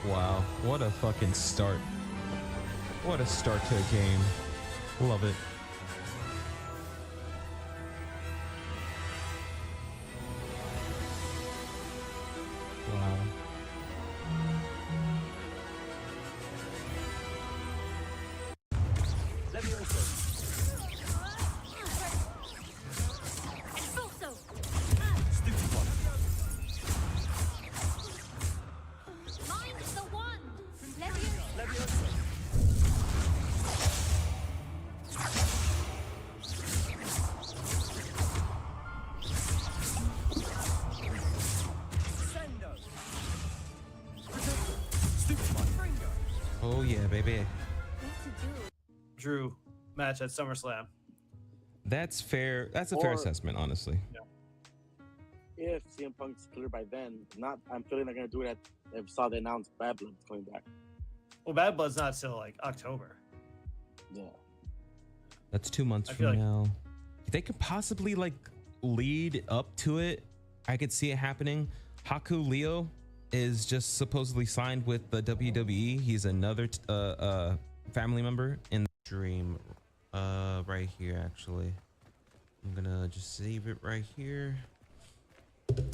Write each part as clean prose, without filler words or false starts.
Wow, what a fucking start. What a start to a game. Love it. Wow. Oh yeah, baby. Drew match at SummerSlam. That's fair. That's a fair assessment, honestly. If CM Punk's clear by then, I'm feeling they're gonna do it if saw they announced Bad Blood's coming back. Well, Bad Blood's not till like October. Yeah. That's 2 months from now. They could possibly like lead up to it. I could see it happening. Haku Leo is just supposedly signed with the WWE. He's another family member in the dream. Right here, actually. I'm gonna just save it right here.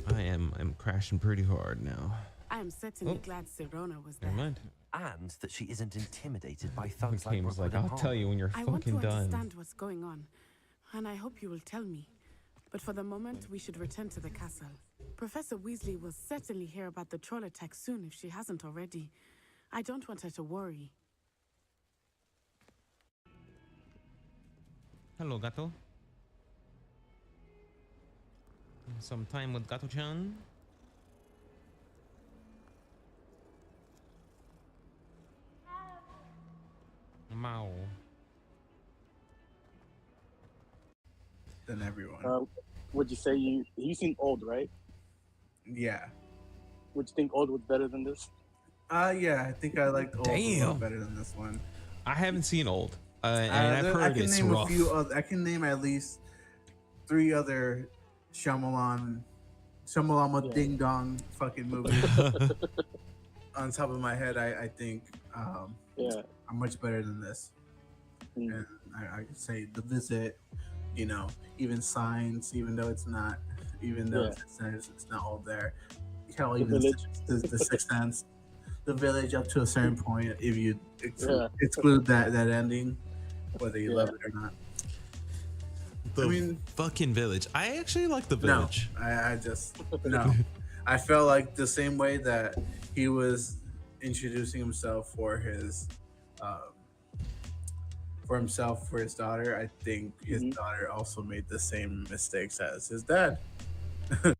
I'm crashing pretty hard now. I'm certainly glad Sirona was there. Never mind. And that she isn't intimidated by thugs like Game's like, Brooklyn I'll tell you when you're I want fucking to done. understand what's going on, and I hope you will tell me. But for the moment, we should return to the castle. Professor Weasley will certainly hear about the troll attack soon if she hasn't already. I don't want her to worry. Hello, Gato. Some time with Gato-chan. Mao. Than everyone. Would you say you seem old, right? Yeah. Would you think old was better than this? Yeah, I think I liked old a little Damn. better than this one. I haven't seen Old, and I've heard I can it's name rough. a few. I can name at least 3 other Shyamalan Ding Dong fucking movies. On top of my head, I think are much better than this. And I could say The Visit, you know, even Signs, even though it's not all there. Hell, even the Sixth Sense, The Village up to a certain point. If you exclude that ending, whether you love it or not. The fucking Village. I actually like The Village. No, I just no. I felt like the same way that he was introducing himself for his daughter. I think his daughter also made the same mistakes as his dad. A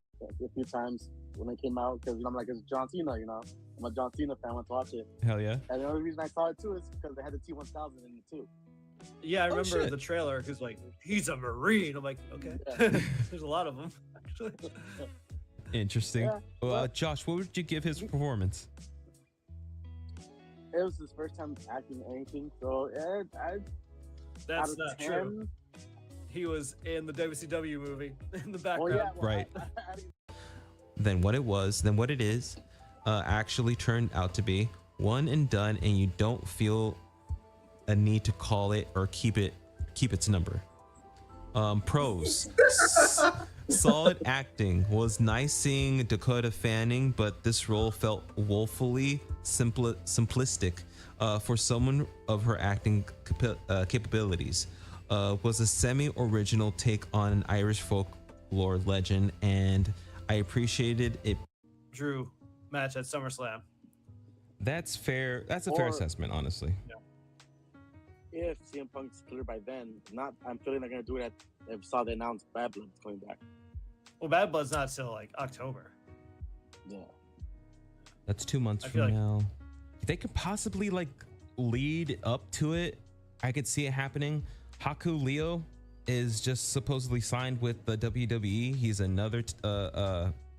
few times when it came out, because I'm like, it's John Cena, you know. I'm a John Cena fan. I went to watch it. Hell yeah. And the only reason I saw it too is because they had the T-1000 in it too. Yeah, I remember the trailer because like he's a Marine. I'm like, okay. There's a lot of them actually. Interesting. Josh, what would you give his performance? It was his first time acting anything, so That's not true. He was in the WCW movie in the background. Right. Then what it is, actually turned out to be one and done, and you don't feel a need to call it or keep its number. Pros. Solid acting. Was nice seeing Dakota Fanning, but this role felt woefully simplistic for someone of her acting capabilities. Was a semi-original take on an Irish folklore legend, and I appreciated it. Drew match at SummerSlam. That's fair. That's a fair assessment, honestly. If CM Punk's clear by then, I'm feeling they're gonna do it if saw they announced Bad Blood's coming back. Well, Bad Blood's not till like October. Yeah. That's 2 months from now. They could possibly like lead up to it. I could see it happening. Haku Leo is just supposedly signed with the WWE. He's another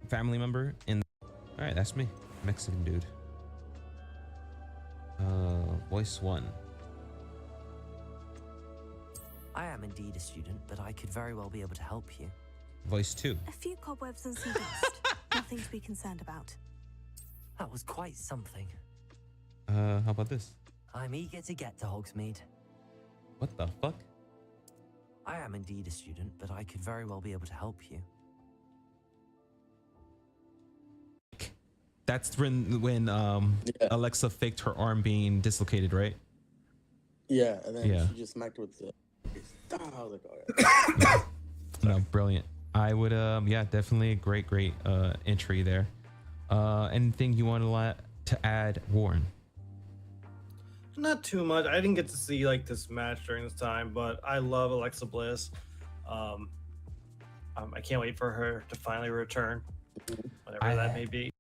family member in. All right, that's me, Mexican dude. Voice 1. I am indeed a student, but I could very well be able to help you. Voice 2. A few cobwebs and some dust. Nothing to be concerned about. That was quite something. How about this? I'm eager to get to Hogsmeade. What the fuck? I am indeed a student, but I could very well be able to help you. That's when Yeah. Alexa faked her arm being dislocated, right? Yeah, and then Yeah. she just smacked with the. I was like, all right. No, brilliant. I would yeah, definitely a great entry there. Anything you want to add, Warren? Not too much. I didn't get to see like this match during this time, but I love Alexa Bliss. I can't wait for her to finally return, whatever that may be,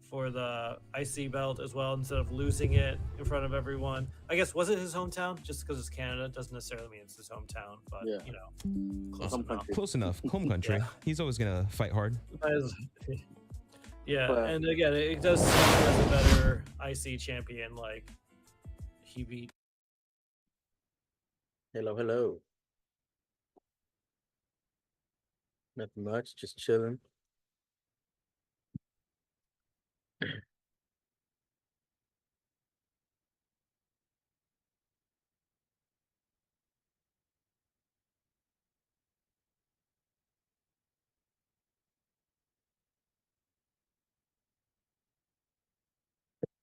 for the IC belt as well, instead of losing it in front of everyone. I guess, was it his hometown? Just because it's Canada doesn't necessarily mean it's his hometown, but Yeah. you know, close Home enough. country. Close enough. Home country. Yeah. He's always gonna fight hard. Yeah, But- and again, it does seem as a better IC champion. Like, he beat. Hello. Nothing much, just chilling.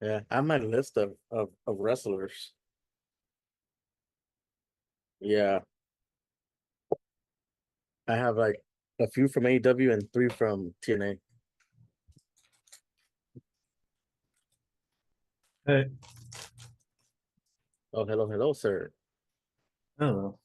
Yeah, I have my list of wrestlers. Yeah, I have like a few from AEW and 3 from TNA. Hey. Oh, hello, sir. Oh.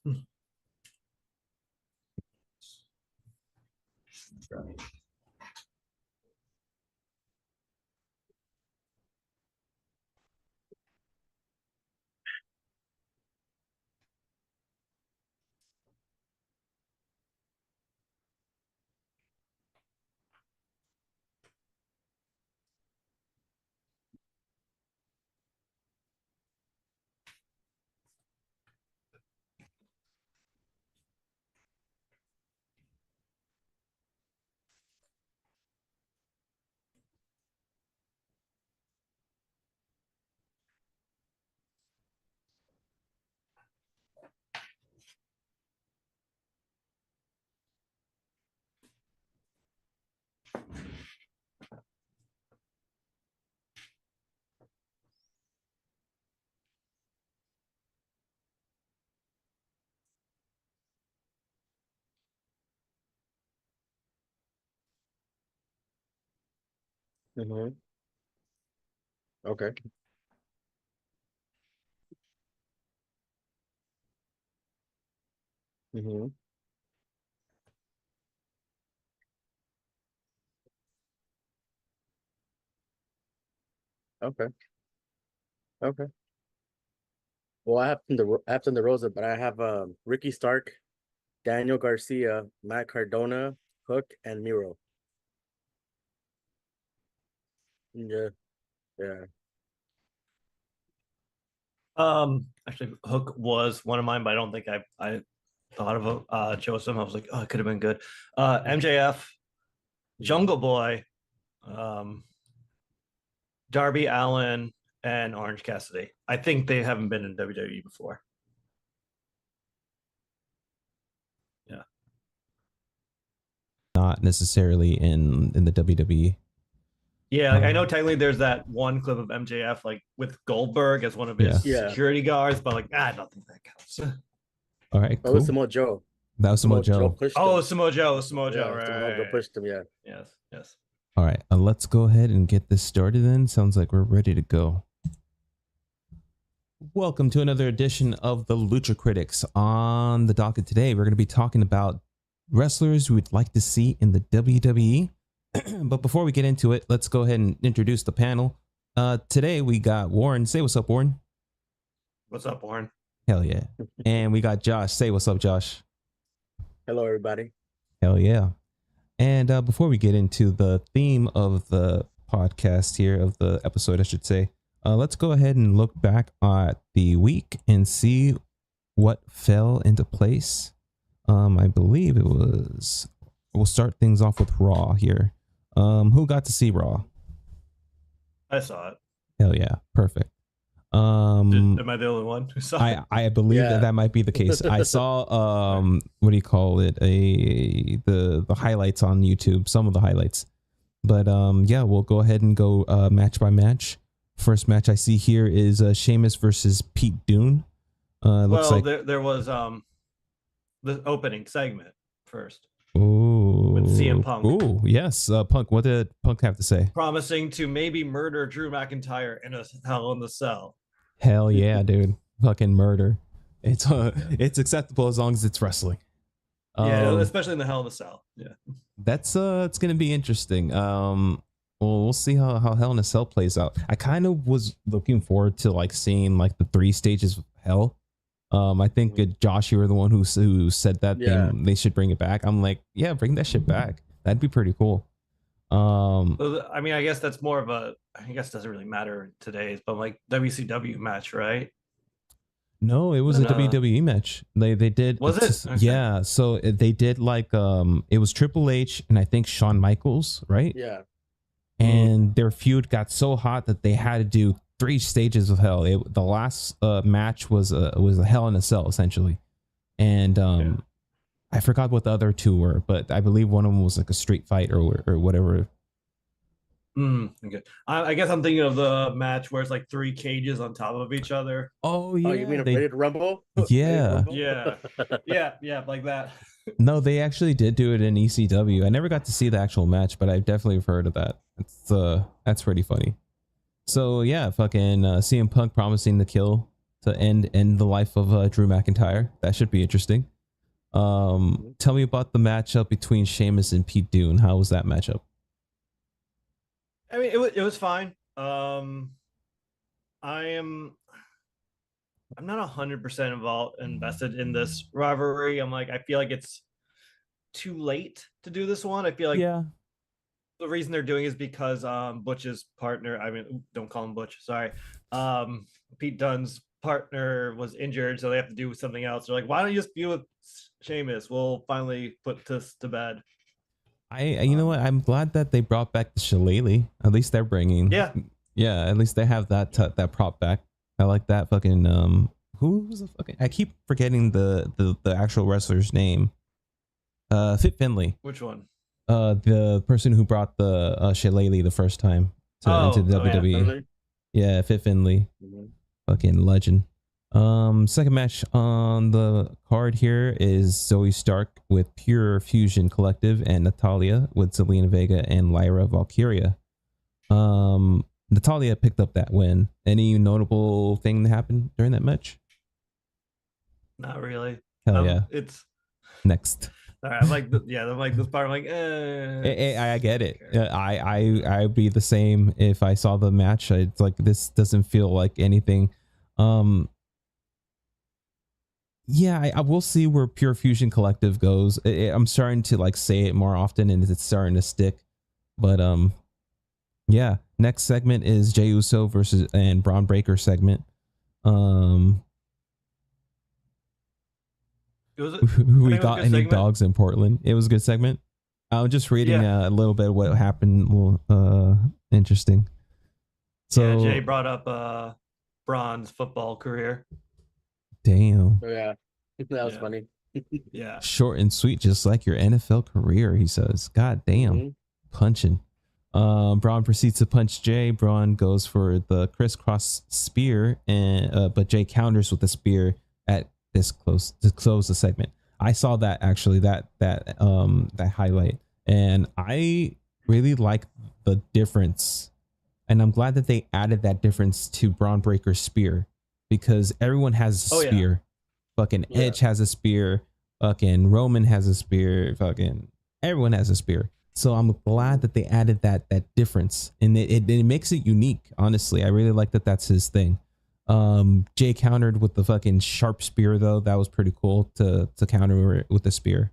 Mm-hmm. Okay. Mm-hmm. Okay. Okay. Well, I have Thunder Rosa, but I have Ricky Stark, Daniel Garcia, Matt Cardona, Hook, and Miro. Yeah, yeah. Actually, Hook was one of mine, but I don't think I thought of Joseph. I was like, oh, it could have been good. MJF, Jungle Boy, Darby Allin, and Orange Cassidy. I think they haven't been in WWE before. Yeah. Not necessarily in the WWE. Yeah, like, I know technically there's that one clip of MJF like with Goldberg as one of his Yeah. security guards, but like, I don't think that counts. All right, Oh, it was cool. Samoa Joe. That was Samoa Joe. pushed Oh, him. Samoa Joe, Yeah, right? Samoa Joe pushed him. Yeah. Yes. All right, let's go ahead and get this started then. Sounds like we're ready to go. Welcome to another edition of the Lucha Critics. On the docket today, we're going to be talking about wrestlers we'd like to see in the WWE. But before we get into it, let's go ahead and introduce the panel. Today we got Warren. Say what's up, Warren. What's up, Warren? Hell yeah. And we got Josh. Say what's up, Josh. Hello, everybody. Hell yeah. And before we get into the theme of the podcast here, of the episode, I should say, let's go ahead and look back at the week and see what fell into place. I believe it was, we'll start things off with Raw here. Who got to see Raw? I saw it. Hell yeah. Perfect. Am I the only one who saw it? I believe Yeah. that might be the case. I saw what do you call it, the highlights on YouTube, some of the highlights. But yeah, we'll go ahead and go match by match. First match I see here is Sheamus versus Pete Dunne. Looks Well, like there was the opening segment first, ooh, with CM Punk. Ooh, yes, Punk. What did Punk have to say? promising to maybe murder Drew McIntyre in a Hell in the Cell. Hell yeah, dude! Fucking murder. It's acceptable as long as it's wrestling. Yeah, especially in the Hell in the Cell. Yeah, That's it's gonna be interesting. Well, we'll see how Hell in a Cell plays out. I kind of was looking forward to like seeing like the 3 stages of hell. I think Josh, you were the one who said that they should bring it back. I'm like, yeah, bring that shit back. That'd be pretty cool. I mean, I guess that's more of a. I guess it doesn't really matter today's, but like WCW match, right? No, it was a WWE match. They did. Was it? Okay. Yeah. So they did like it was Triple H and I think Shawn Michaels, right? Yeah. And their feud got so hot that they had to do 3 stages of hell. The last match was a Hell in a Cell essentially, and I forgot what the other 2 were, but I believe one of them was like a street fight or whatever. Okay. I guess I'm thinking of the match where it's like 3 cages on top of each other. Oh yeah, you mean a Rated Rumble? Yeah. Yeah, like that. No, they actually did do it in ECW. I never got to see the actual match, but I definitely have heard of that. That's pretty funny. So yeah, fucking CM Punk promising to kill to end the life of Drew McIntyre. That should be interesting. Tell me about the matchup between Sheamus and Pete Dunne. How was that matchup? I mean, it was fine. I'm not 100% invested in this rivalry. I'm like, I feel like it's too late to do this one. I feel like the reason they're doing is because Butch's partner, I mean, don't call him Butch, sorry. Pete Dunne's partner was injured, so they have to do something else. They're like, why don't you just be with Sheamus? We'll finally put this to bed. You know what? I'm glad that they brought back the Shillelagh. At least they're bringing. Yeah. At least they have that prop back. I like that fucking. Who was the fucking? I keep forgetting the actual wrestler's name. Fit Finlay. Which one? The person who brought the Shillelagh the first time into WWE. Yeah, Fit Finlay. Fucking legend. Second match on the card here is Zoe Stark with Pure Fusion Collective and Natalia with Zelina Vega and Lyra Valkyria. Natalia picked up that win. Any notable thing that happened during that match? Not really. Hell yeah. It's next. All right, I'm like this part. I'm like, I get it. I'd be the same if I saw the match. It's like, this doesn't feel like anything. Yeah, I will see where Pure Fusion Collective goes. I'm starting to like say it more often, and it's starting to stick. But yeah. Next segment is Jey Uso versus and Braun Breaker segment. We got any segment? Dogs in Portland? It was a good segment. I was just reading a little bit of what happened. Interesting. So Jay brought up Braun's football career. Damn. Oh, yeah, that was funny. Yeah. Short and sweet, just like your NFL career, he says. God damn. Punching. Braun proceeds to punch Jay. Braun goes for the crisscross spear, and but Jay counters with the spear at this close to close the segment. I saw that actually, that highlight, and I really like the difference, and I'm glad that they added that difference to Braun Breaker's spear, because everyone has a spear. Yeah. Fucking Edge has a spear. Fucking Roman has a spear. Fucking everyone has a spear. So I'm glad that they added that difference, and it makes it unique. Honestly, I really like that. That's his thing. Jay countered with the fucking sharp spear though. That was pretty cool to counter with the spear.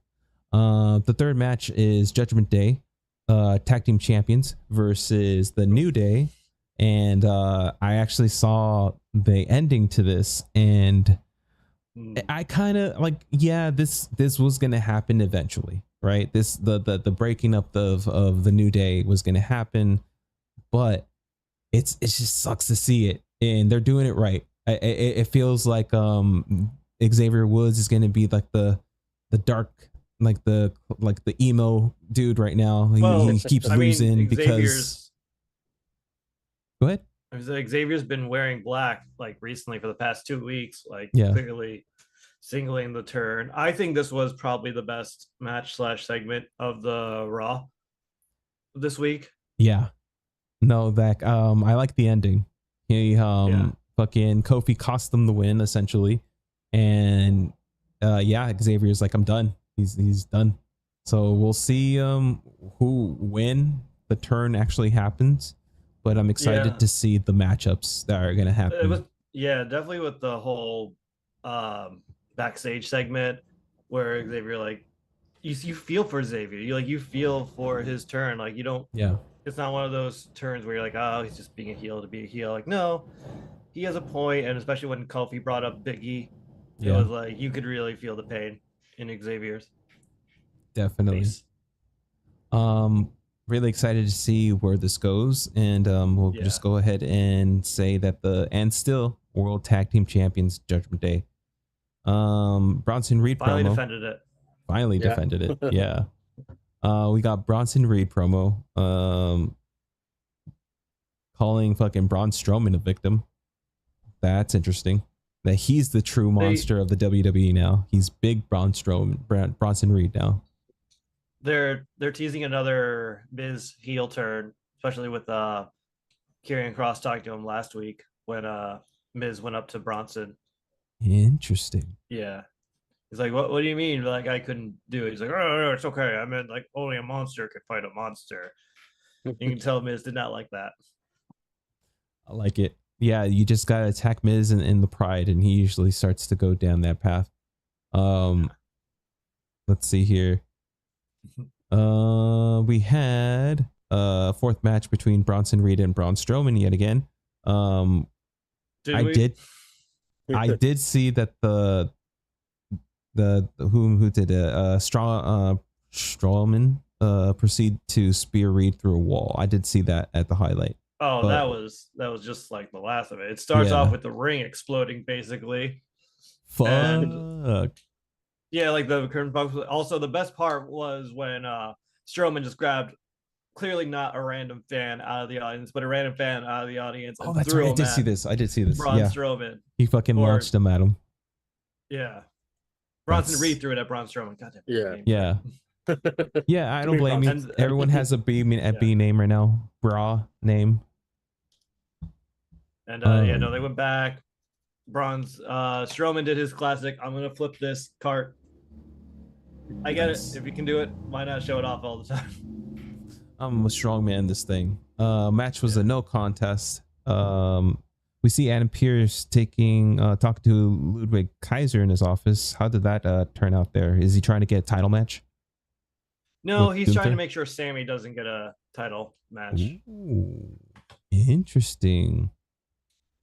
The third match is Judgment Day, tag team champions versus the New Day, and I actually saw the ending to this, and I kind of like, yeah, this was gonna happen eventually, right? This the breaking up of the New Day was gonna happen, but it just sucks to see it. and they're doing it right. It feels like Xavier Woods is going to be like the dark, like the emo dude right now. Well, He keeps I mean, losing because. Xavier's Go ahead. Xavier's been wearing black like recently for the past 2 weeks, like Yeah. clearly singling the turn. I think this was probably the best match / segment of the Raw this week. Yeah. No, that I like the ending. He Yeah. fucking Kofi cost them the win essentially. And yeah, Xavier's like, I'm done. He's done. So we'll see when the turn actually happens. But I'm excited Yeah. to see the matchups that are gonna happen. It was definitely with the whole backstage segment where Xavier, like, you feel for Xavier. You feel for his turn. Like, you don't. Yeah. It's not one of those turns where you're like, oh, he's just being a heel to be a heel. Like, no, he has a point, and especially when Kofi brought up Big E, it was like you could really feel the pain in Xavier's definitely face. Really excited to see where this goes, and we'll just go ahead and say that the still World Tag Team Champions Judgment Day. Bronson Reed finally promo. defended it. Finally defended it. Yeah. We got Bronson Reed promo. Calling fucking Braun Strowman a victim. That's interesting. That he's the true monster of the WWE now. He's big Bronson Reed now. They're teasing another Miz heel turn, especially with Karrion Kross talking to him last week when Miz went up to Bronson. Interesting. Yeah. He's like, what do you mean? Like, I couldn't do it. He's like, oh, no, it's okay. I meant, like, only a monster could fight a monster. You can tell Miz did not like that. I like it. Yeah, you just gotta attack Miz in the pride, and he usually starts to go down that path. Let's see here. We had a fourth match between Bronson Reed and Braun Strowman yet again. I did see that the who did it Strowman proceed to spear Reed through a wall. I did see that at the highlight. Oh, but that was just like the last of it. It starts off with the ring exploding, basically. Fuck. And, yeah, like the curtain box. Also, the best part was when Strowman just grabbed, clearly not a random fan out of the audience, but a random fan out of the audience. And that's right. I did see this. Braun Strowman. He fucking launched him at him. Yeah. Bronson Reed threw it at Braun Strowman. Goddamn. Yeah. Yeah, I don't blame you. Everyone has a B name right now. Bra name. And they went back. Strowman did his classic, I'm gonna flip this cart. I get it. If you can do it, why not show it off all the time? I'm a strong man this thing. Match was a no contest. We see Adam Pearce talking to Ludwig Kaiser in his office. How did that turn out there? Is he trying to get a title match? No, he's trying to make sure Sammy doesn't get a title match. Ooh, interesting.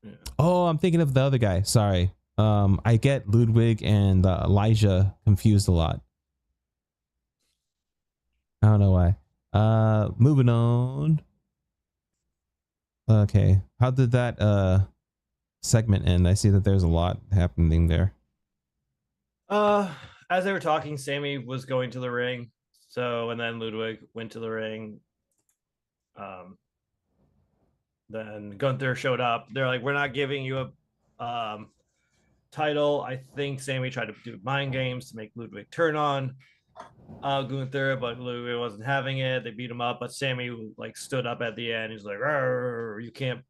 Yeah. Oh, I'm thinking of the other guy. Sorry. I get Ludwig and Elijah confused a lot. I don't know why. Moving on. Okay. How did that segment end? I see that there's a lot happening there. As they were talking, Sammy was going to the ring. And then Ludwig went to the ring. Then Gunther showed up. They're like, we're not giving you a title. I think Sammy tried to do mind games to make Ludwig turn on Gunther, but Ludwig wasn't having it. They beat him up, but Sammy like stood up at the end. He's like, you can't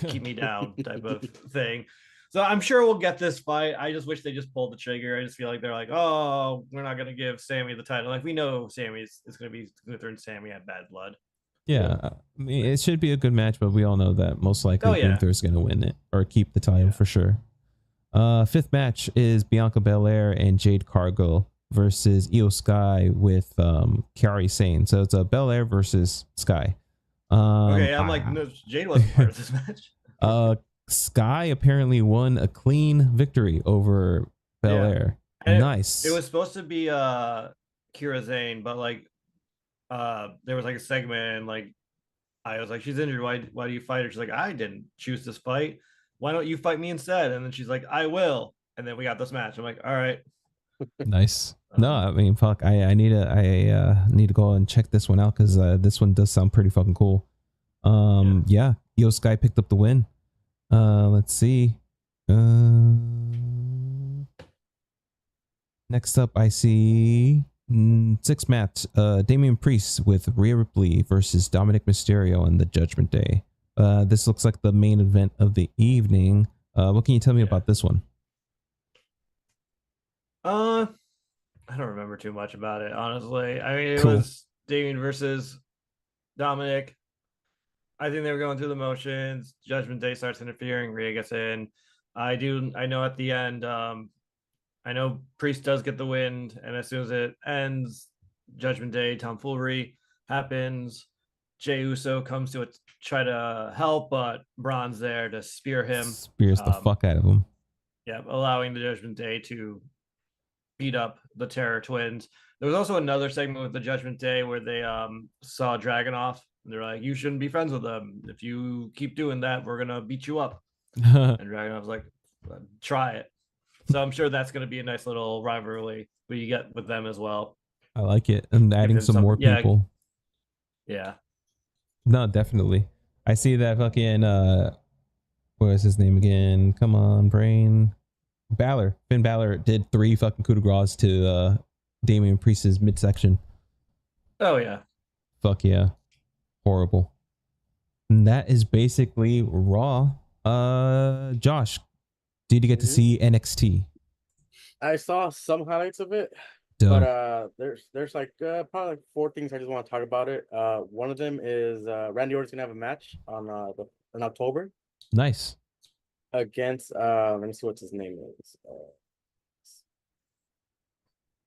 keep me down type of thing. So I'm sure we'll get this fight. I just wish they just pulled the trigger. I just feel like they're like, oh, we're not going to give Sammy the title. Like, we know Sammy's it's going to be Gunther and Sammy had bad blood. Yeah, I mean, it should be a good match, but we all know that most likely Gunther's going to win it or keep the title for sure. Fifth match is Bianca Belair and Jade Cargill versus Io Sky with Kairi Sane. So it's a Belair versus Sky. Okay, I'm like, no, Jade wasn't part of this match. Sky apparently won a clean victory over Belair. Yeah. Nice. It was supposed to be Kira Zane, but like there was like a segment and like I was like, she's injured. Why do you fight her? She's like, I didn't choose this fight. why don't you fight me instead? And then she's like, I will. And then we got this match. I'm like, all right. Nice. No, I mean, fuck. I need to need to go and check this one out because this one does sound pretty fucking cool. Yeah. Io Sky picked up the win. Let's see. Next up, I see sixth match. Damian Priest with Rhea Ripley versus Dominic Mysterio on the Judgment Day. This looks like the main event of the evening. What can you tell me about this one? I don't remember too much about it, honestly. I mean, it Cool. was Damien versus Dominic. I think they were going through the motions. Judgment Day starts interfering. Rhea gets in. I know at the end, I know Priest does get the win, and as soon as it ends, Judgment Day tomfoolery happens. Jey Uso comes to try to help, but Braun's there to spear him. Spears the fuck out of him. Yeah, allowing the Judgment Day to beat up the Terror Twins. There was also another segment with the Judgment Day where they saw Dragunov, and they're like, "You shouldn't be friends with them. If you keep doing that, we're gonna beat you up." And Dragunov's like, "Try it." So I'm sure that's gonna be a nice little rivalry we get with them as well. I like it. And adding some more people. Yeah. No, definitely. I see that fucking what is his name again? Come on, brain. Finn Balor did 3 fucking coup de grace to Damian Priest's midsection. Oh yeah. Fuck yeah. Horrible. And that is basically Raw. Josh, did you get to see NXT? I saw some highlights of it. Dope. But there's like probably like 4 things I just want to talk about it. One of them is Randy Orton's gonna have a match on in October Nice. against let me see what his name is.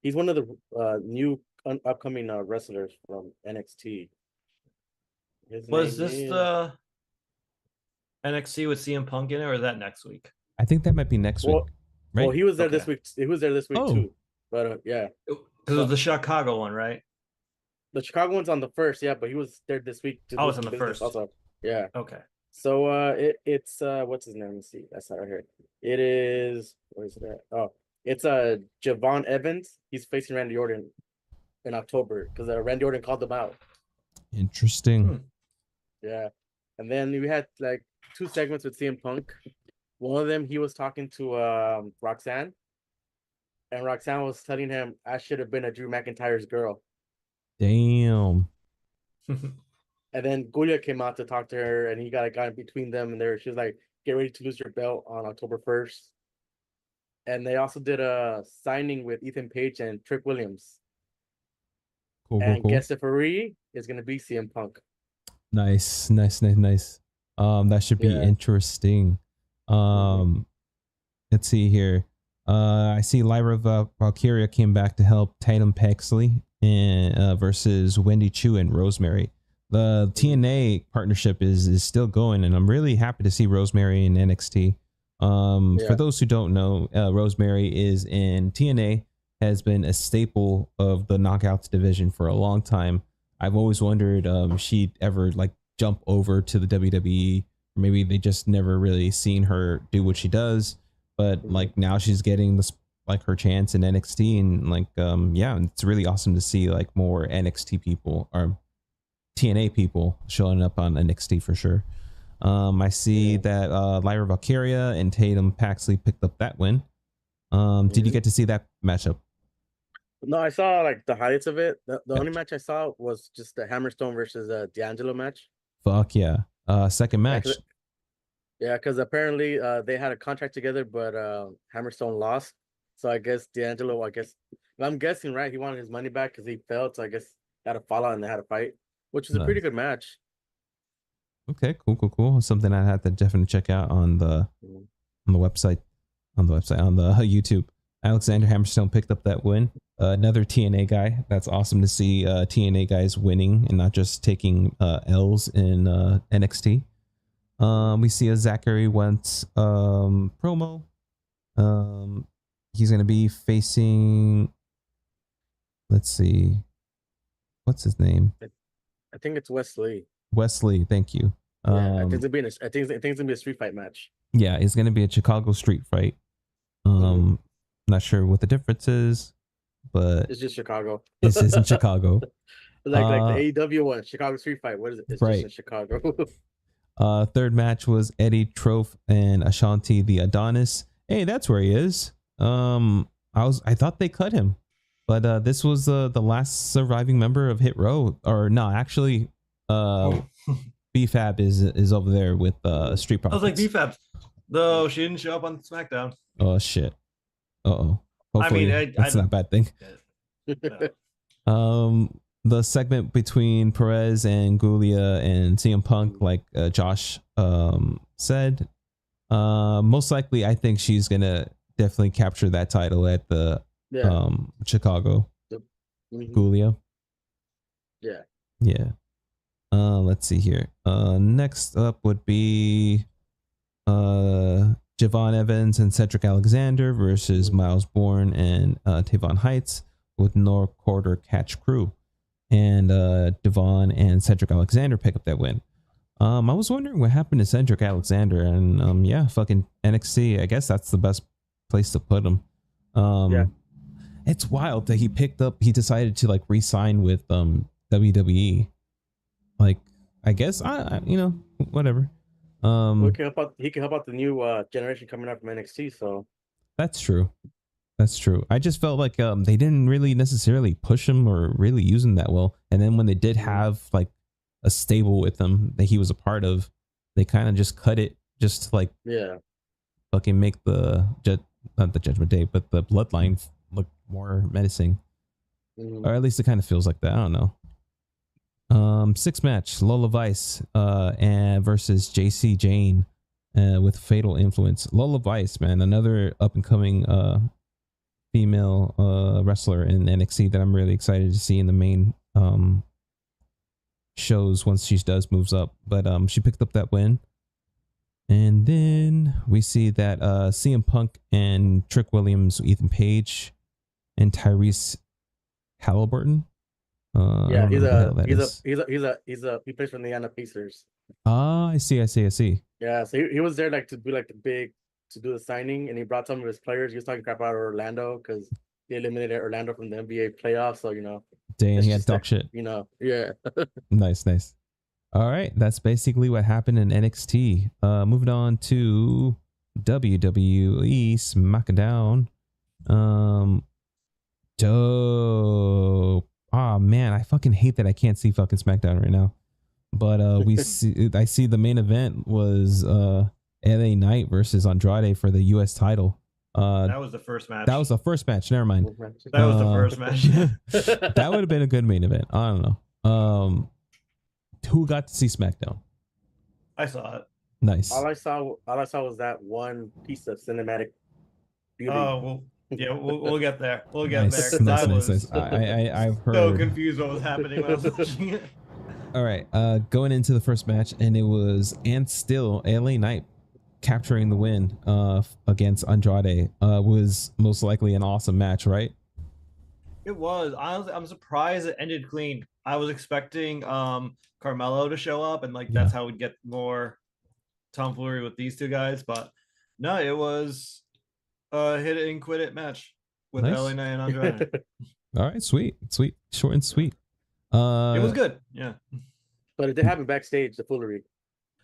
He's one of the new upcoming wrestlers from NXT. Was this the NXT with CM Punk in it, or is that next week? I think that might be next week. Right? Well, he was there this week. He was there this week too. But yeah, because it was the Chicago one, right? The Chicago one's on the 1st, yeah, but he was there this week. Oh, it's on the 1st. Also, yeah. Okay. So it's what's his name? Let me see. That's not right here. It is, where is it at? Oh, it's Javon Evans. He's facing Randy Orton in October because Randy Orton called him out. Interesting. Yeah. And then we had like 2 segments with CM Punk. One of them, he was talking to Roxanne, and Roxanne was telling him, "I should have been a Drew McIntyre's girl." Damn. And then Gulia came out to talk to her, and he got a guy between them, and she was like, "Get ready to lose your belt on October 1st." And they also did a signing with Ethan Page and Trick Williams. Cool. Guest referee is gonna be CM Punk. Nice. That should be interesting. Let's see here. I see Lyra Valkyria came back to help Tatum Paxley and versus Wendy Chu and Rosemary. The TNA partnership is still going, and I'm really happy to see Rosemary in NXT. For those who don't know, Rosemary is in TNA, has been a staple of the Knockouts division for a long time. I've always wondered she'd ever like jump over to the WWE. Maybe they just never really seen her do what she does, but like now she's getting this like her chance in NXT, and like it's really awesome to see like more NXT people or TNA people showing up on NXT for sure. I see that Lyra Valkyria and Tatum Paxley picked up that win. Did you get to see that matchup? No, I saw like the highlights of it. The only match I saw was just the Hammerstone versus D'Angelo match. Fuck yeah. Second match. Yeah, because apparently they had a contract together, but Hammerstone lost. So I guess D'Angelo, I'm guessing, right? He wanted his money back because he failed. So I guess they had a fallout and they had a fight, which was a pretty good match. Okay, cool. Something I had to definitely check out on the website, on the YouTube. Alexander Hammerstone picked up that win. Another TNA guy. That's awesome to see TNA guys winning and not just taking L's in NXT. We see a Zachary Wentz promo. He's going to be facing, let's see, what's his name? I think it's Wesley. Wesley, thank you. Yeah, I think Um, it's gonna be it's gonna be a street fight match. yeah, it's gonna be a Chicago street fight. Not sure what the difference is, but It's just Chicago. it's just in Chicago. Like the AEW one, Chicago Street Fight. What is it? It's just Right. in Chicago. Third match was Eddie Trofe and Ashanti the Adonis. Hey, that's where he is. I thought they cut him, but this was the last surviving member of Hit Row. Or no, actually, BFAB is over there with Street I Profits. was like, BFAB. No, she didn't show up on SmackDown. Oh shit. Hopefully, that's not a bad thing. No. The segment between Perez and Gulia and CM Punk, like Josh said, most likely I think she's gonna definitely capture that title at the Chicago. Gulia. Yeah. Let's see here. Next up would be Javon Evans and Cedric Alexander versus Miles Bourne and Tavon Heights with no quarter catch crew. And Devon and Cedric Alexander pick up that win. I was wondering what happened to Cedric Alexander, and yeah, fucking NXT. I guess that's the best place to put him. It's wild that he decided to like re-sign with WWE. Like, I guess whatever. He can help out the new generation coming up from NXT. So that's true. That's true. I just felt like they didn't really necessarily push him or really use him that well. And then when they did have like a stable with him that he was a part of, they kind of just cut it just to like fucking make not the Judgment Day, but the Bloodline look more menacing. Or at least it kind of feels like that. I don't know. Sixth match, Lola Vice and versus JC Jane with Fatal Influence. Lola Vice, man, another up and coming female wrestler in NXT that I'm really excited to see in the main shows once she moves up. But she picked up that win. And then we see that CM Punk and Trick Williams, Ethan Page, and Tyrese Halliburton. he plays for the Indiana Pacers. I see. Yeah, so he was there like to be like to do the signing, and he brought some of his players. He was talking crap about Orlando because they eliminated Orlando from the NBA playoffs. So damn, he had dog shit. Yeah. Nice. All right, that's basically what happened in NXT. Moving on to WWE SmackDown. Dope. Oh man, I fucking hate that I can't see fucking SmackDown right now. But I see the main event was LA Knight versus Andrade for the US title. That was the first match. That was the first match. Never mind. That was the first match. That would have been a good main event. I don't know. Who got to see SmackDown? I saw it. Nice. All I saw was that one piece of cinematic beauty. Oh, we'll get there. We'll get nice, there. Nice. I've heard. So confused what was happening when I was watching it. All right, going into the first match, and it was still LA Knight capturing the win against Andrade. Was most likely an awesome match, right? It was. Honestly, I'm surprised it ended clean. I was expecting Carmelo to show up, and that's how we'd get more tomfoolery with these two guys. But no, it was a hit it and quit it match with Nice. LA Knight and Andrade. All right, sweet, short and sweet. It was good, yeah. But it did happen backstage, the foolery.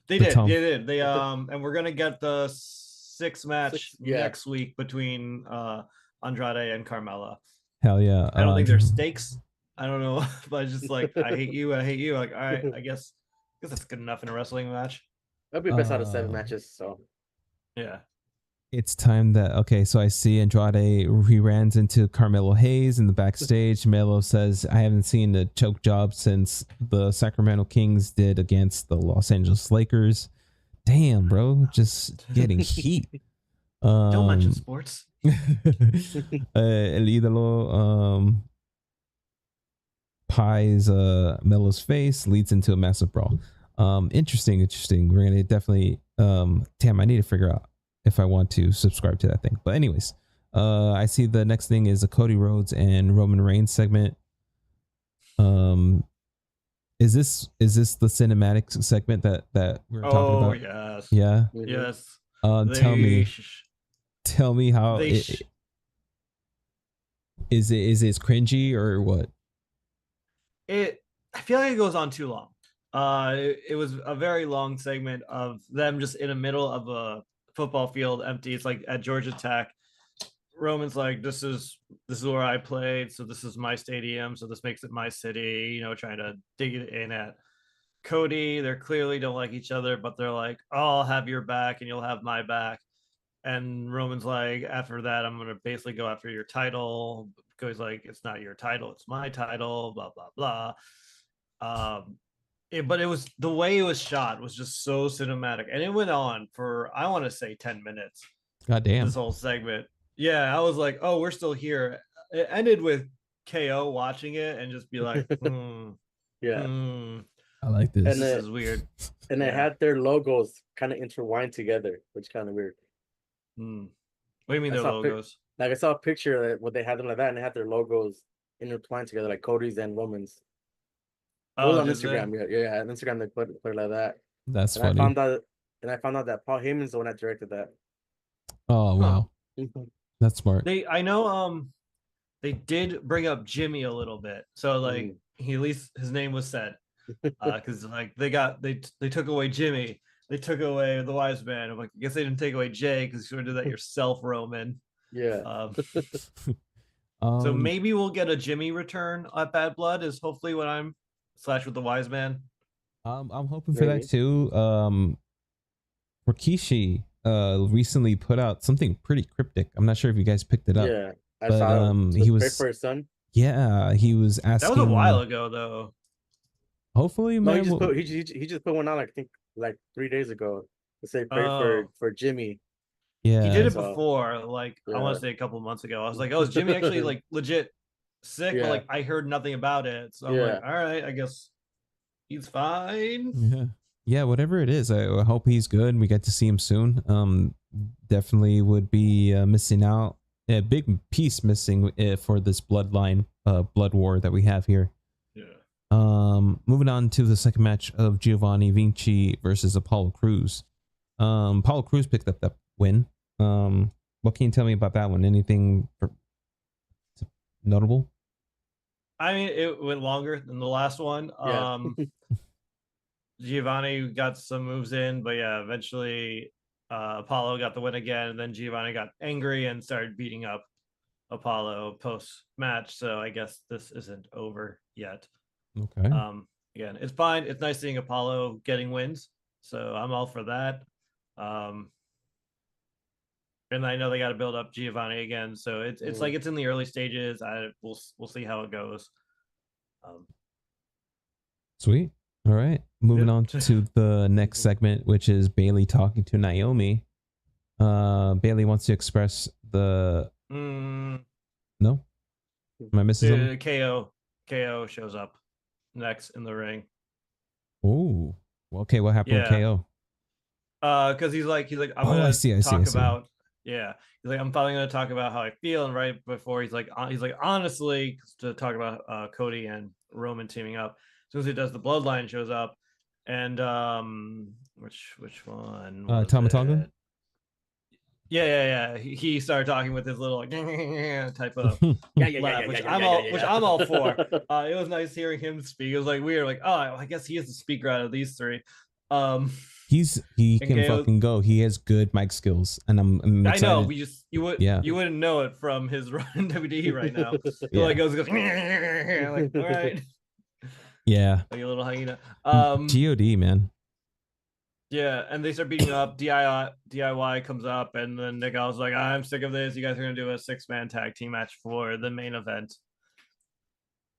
They did. They and we're gonna get the sixth match next week between Andrade and Carmella. Hell yeah! I don't think there's stakes. I don't know, but it's just like I hate you. Like, all right, I guess that's good enough in a wrestling match. That'll be best out of 7 matches. So yeah. It's time so I see Andrade, he runs into Carmelo Hayes in the backstage. Melo says, I haven't seen a choke job since the Sacramento Kings did against the Los Angeles Lakers. Damn, bro, just getting heat. Don't mention sports. El Idolo pies Melo's face, leads into a massive brawl. Interesting. We're gonna definitely damn, I need to figure out if I want to subscribe to that thing. But anyways, I see the next thing is a Cody Rhodes and Roman Reigns segment. Is this the cinematic segment that we were talking Oh about? yes, Yeah. Mhm. yes. Tell They me, tell me how they is it cringy or what? it I feel like it goes on too long. It was a very long segment of them just in the middle of a football field empty. It's like at Georgia Tech. Roman's like, this is where I played, so this is my stadium, so this makes it my city, trying to dig it in at Cody. They're clearly don't like each other, but they're like, oh, I'll have your back and you'll have my back. And Roman's like, after that, I'm gonna basically go after your title. Cody's like, it's not your title, it's my title, blah blah blah. But it was the way it was shot was just so cinematic, and it went on for I want to say 10 minutes. God damn. This whole segment, yeah, I was like, oh, we're still here. It ended with KO watching it and just be like, Yeah. I like this. And this it, is weird. and they Yeah. had their logos kind of intertwined together, which kind of weird. What do you mean I their saw logos? Like I saw a picture that what they had them like that, and they had their logos intertwined together, like Cody's and Roman's. It was Oh, on did Instagram. they? Yeah, on Instagram they put it like that. That's And I funny. found out that Paul Heyman's the one that directed that. Oh wow, that's smart. I know they did bring up Jimmy a little bit. So like he at least his name was said. Because like they took away Jimmy, they took away the wise man. I'm like, I guess they didn't take away Jay because you sort of did that yourself, Roman. Yeah. So maybe we'll get a Jimmy return at Bad Blood. Is hopefully what I'm / with the wise man. I'm hoping for that too. Rikishi recently put out something pretty cryptic. I'm not sure if you guys picked it up. Yeah, I but saw he was for his son. Yeah, he was asking. That was a while ago, though. Hopefully, No, man. he just put one out. Like, I think like 3 days ago. To say pray for Jimmy. Yeah, he did it before. Like I want to say a couple months ago. I was like, oh, is Jimmy actually like legit sick? Yeah. But like I heard nothing about it, so I'm like, all right, I guess he's fine. Yeah, whatever it is, I hope he's good and we get to see him soon. Definitely would be missing out. A big piece missing for this bloodline blood war that we have here. Yeah. Moving on to the second match of Giovanni Vinci versus Apollo Crews. Apollo Crews picked up that win. What can you tell me about that one? Anything notable? I mean, it went longer than the last one. Yeah. Giovanni got some moves in, but yeah, eventually Apollo got the win again, and then Giovanni got angry and started beating up Apollo post match. So I guess this isn't over yet. Okay. Again, it's fine. It's nice seeing Apollo getting wins, so I'm all for that. And I know they got to build up Giovanni again, so it's like it's in the early stages. We'll see how it goes. Sweet. All right. Moving on to the next segment, which is Bailey talking to Naomi. Bailey wants to express the no. Am I missing something? KO shows up next in the ring. Oh, okay. What happened with KO? Because he's like I'm gonna talk about. Yeah, he's like, I'm finally going to talk about how I feel, and right before he's like honestly, to talk about Cody and Roman teaming up. As soon as he does, the Bloodline shows up, and which one? Tama Tonga? Yeah. He started talking with his little like, type of laugh, which I'm all for. It was nice hearing him speak. It was like weird, like, oh, I guess he is the speaker out of these three. He can fucking go. He has good mic skills, and I'm excited. I know. You wouldn't know it from his run in WWE right now. He like goes like, all right. Yeah. Like a little hyena. God, man. Yeah, and they start beating up. DIY comes up, and then Nick was like, I'm sick of this. You guys are gonna do a 6-man tag team match for the main event.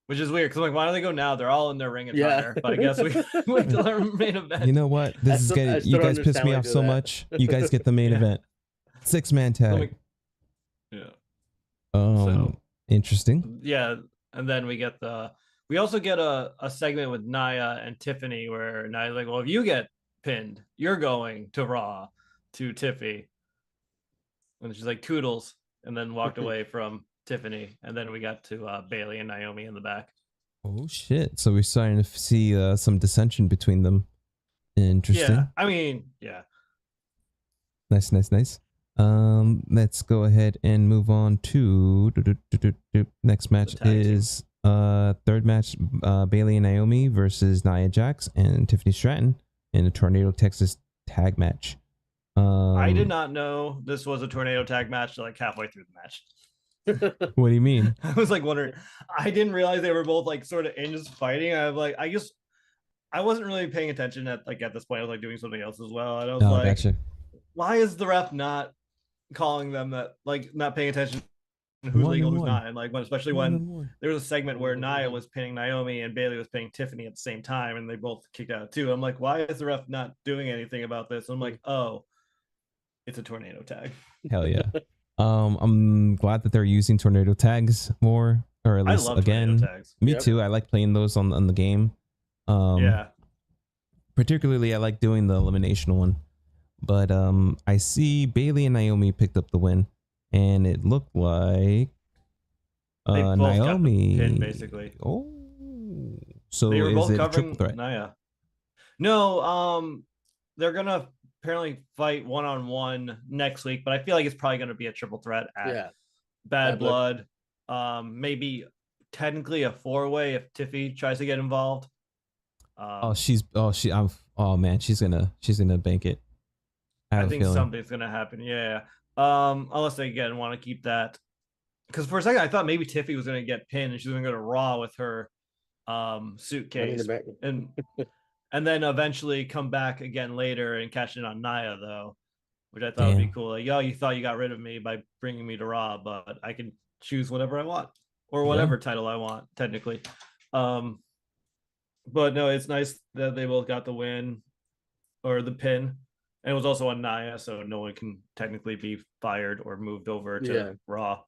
Which is weird because I'm like, why don't they go now? They're all in their ring attire. But I guess we wait till our main event. You know what? This is getting you guys piss me off so much. You guys get the main event. 6-man tag. Interesting. Yeah, and then we also get a segment with Nia and Tiffany where Nia's like, well, if you get pinned, you're going to Raw to Tiffy. And she's like, toodles, and then walked away from Tiffany, and then we got to Bailey and Naomi in the back. Oh shit! So we're starting to see some dissension between them. Interesting. Yeah, I mean, yeah. Nice, nice, nice. Let's go ahead and move on to next match tag team. is third match, Bailey and Naomi versus Nia Jax and Tiffany Stratton in a Tornado Texas tag match. I did not know this was a tornado tag match till like halfway through the match. What do you mean? I was like wondering. I didn't realize they were both like sort of in just fighting. I was like, I wasn't really paying attention at this point. I was like doing something else as well, and I was like, gotcha. why is the ref not calling them that? Like not paying attention to who's legal, who's not, and like especially when there was a segment where Nia was pinning Naomi and Bailey was pinning Tiffany at the same time, and they both kicked out too. I'm like, why is the ref not doing anything about this? And I'm like, oh, it's a tornado tag. Hell yeah. I'm glad that they're using tornado tags more, or at least again. Tags. Me too. I like playing those on the game. Yeah. Particularly, I like doing the elimination one. But I see Bailey and Naomi picked up the win, and it looked like they both Naomi got the pin, basically. Oh, so they were both is it covering a triple threat? Nia. No, they're gonna apparently fight 1-on-1 next week, but I feel like it's probably gonna be a triple threat at Bad Blood. Maybe technically a 4-way if Tiffy tries to get involved. Oh man, she's gonna bank it. I think something's gonna happen. Yeah. Unless they again want to keep that, because for a second I thought maybe Tiffy was gonna get pinned and she was gonna go to Raw with her suitcase and then eventually come back again later and cash in on Nia though, which I thought would be cool. Like, yo, you thought you got rid of me by bringing me to Raw, but I can choose whatever I want or whatever title I want technically. But no, it's nice that they both got the win or the pin. And it was also on Nia, so no one can technically be fired or moved over to Raw.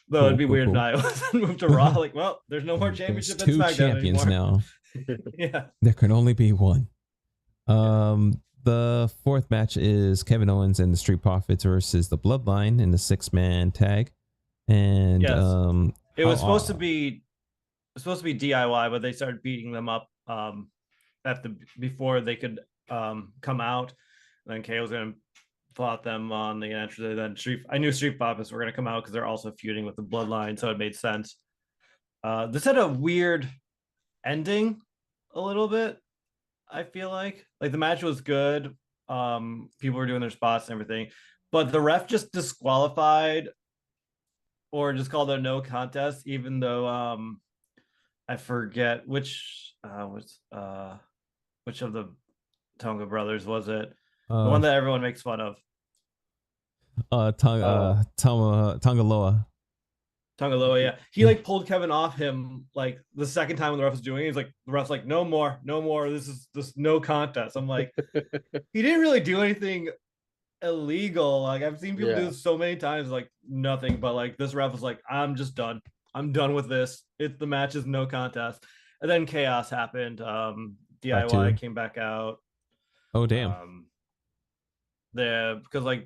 Though it'd be weird if Nia wasn't moved to Raw. Like, well, there's no more championship in SmackDown champions anymore. now. Yeah. There can only be one. The fourth match is Kevin Owens and the Street Profits versus the Bloodline in the 6-man tag. And it was supposed to be DIY, but they started beating them up before they could come out. And then KO was going to fought them on the entrance. Then I knew Street Profits were going to come out because they're also feuding with the Bloodline, so it made sense. This had a weird ending, a little bit. I feel like the match was good. People were doing their spots and everything, but the ref just disqualified or just called a no contest, even though I forget which of the Tonga brothers was it? The one that everyone makes fun of. Tongaloa. Tongaloa, yeah. He pulled Kevin off him the second time when the ref was doing it. He's like, the ref's like, no more. This is just no contest. I'm like, he didn't really do anything illegal. I've seen people do this so many times, nothing. But this ref was like, I'm just done. I'm done with this. The match is no contest. And then chaos happened. DIY came back out. Oh damn. Because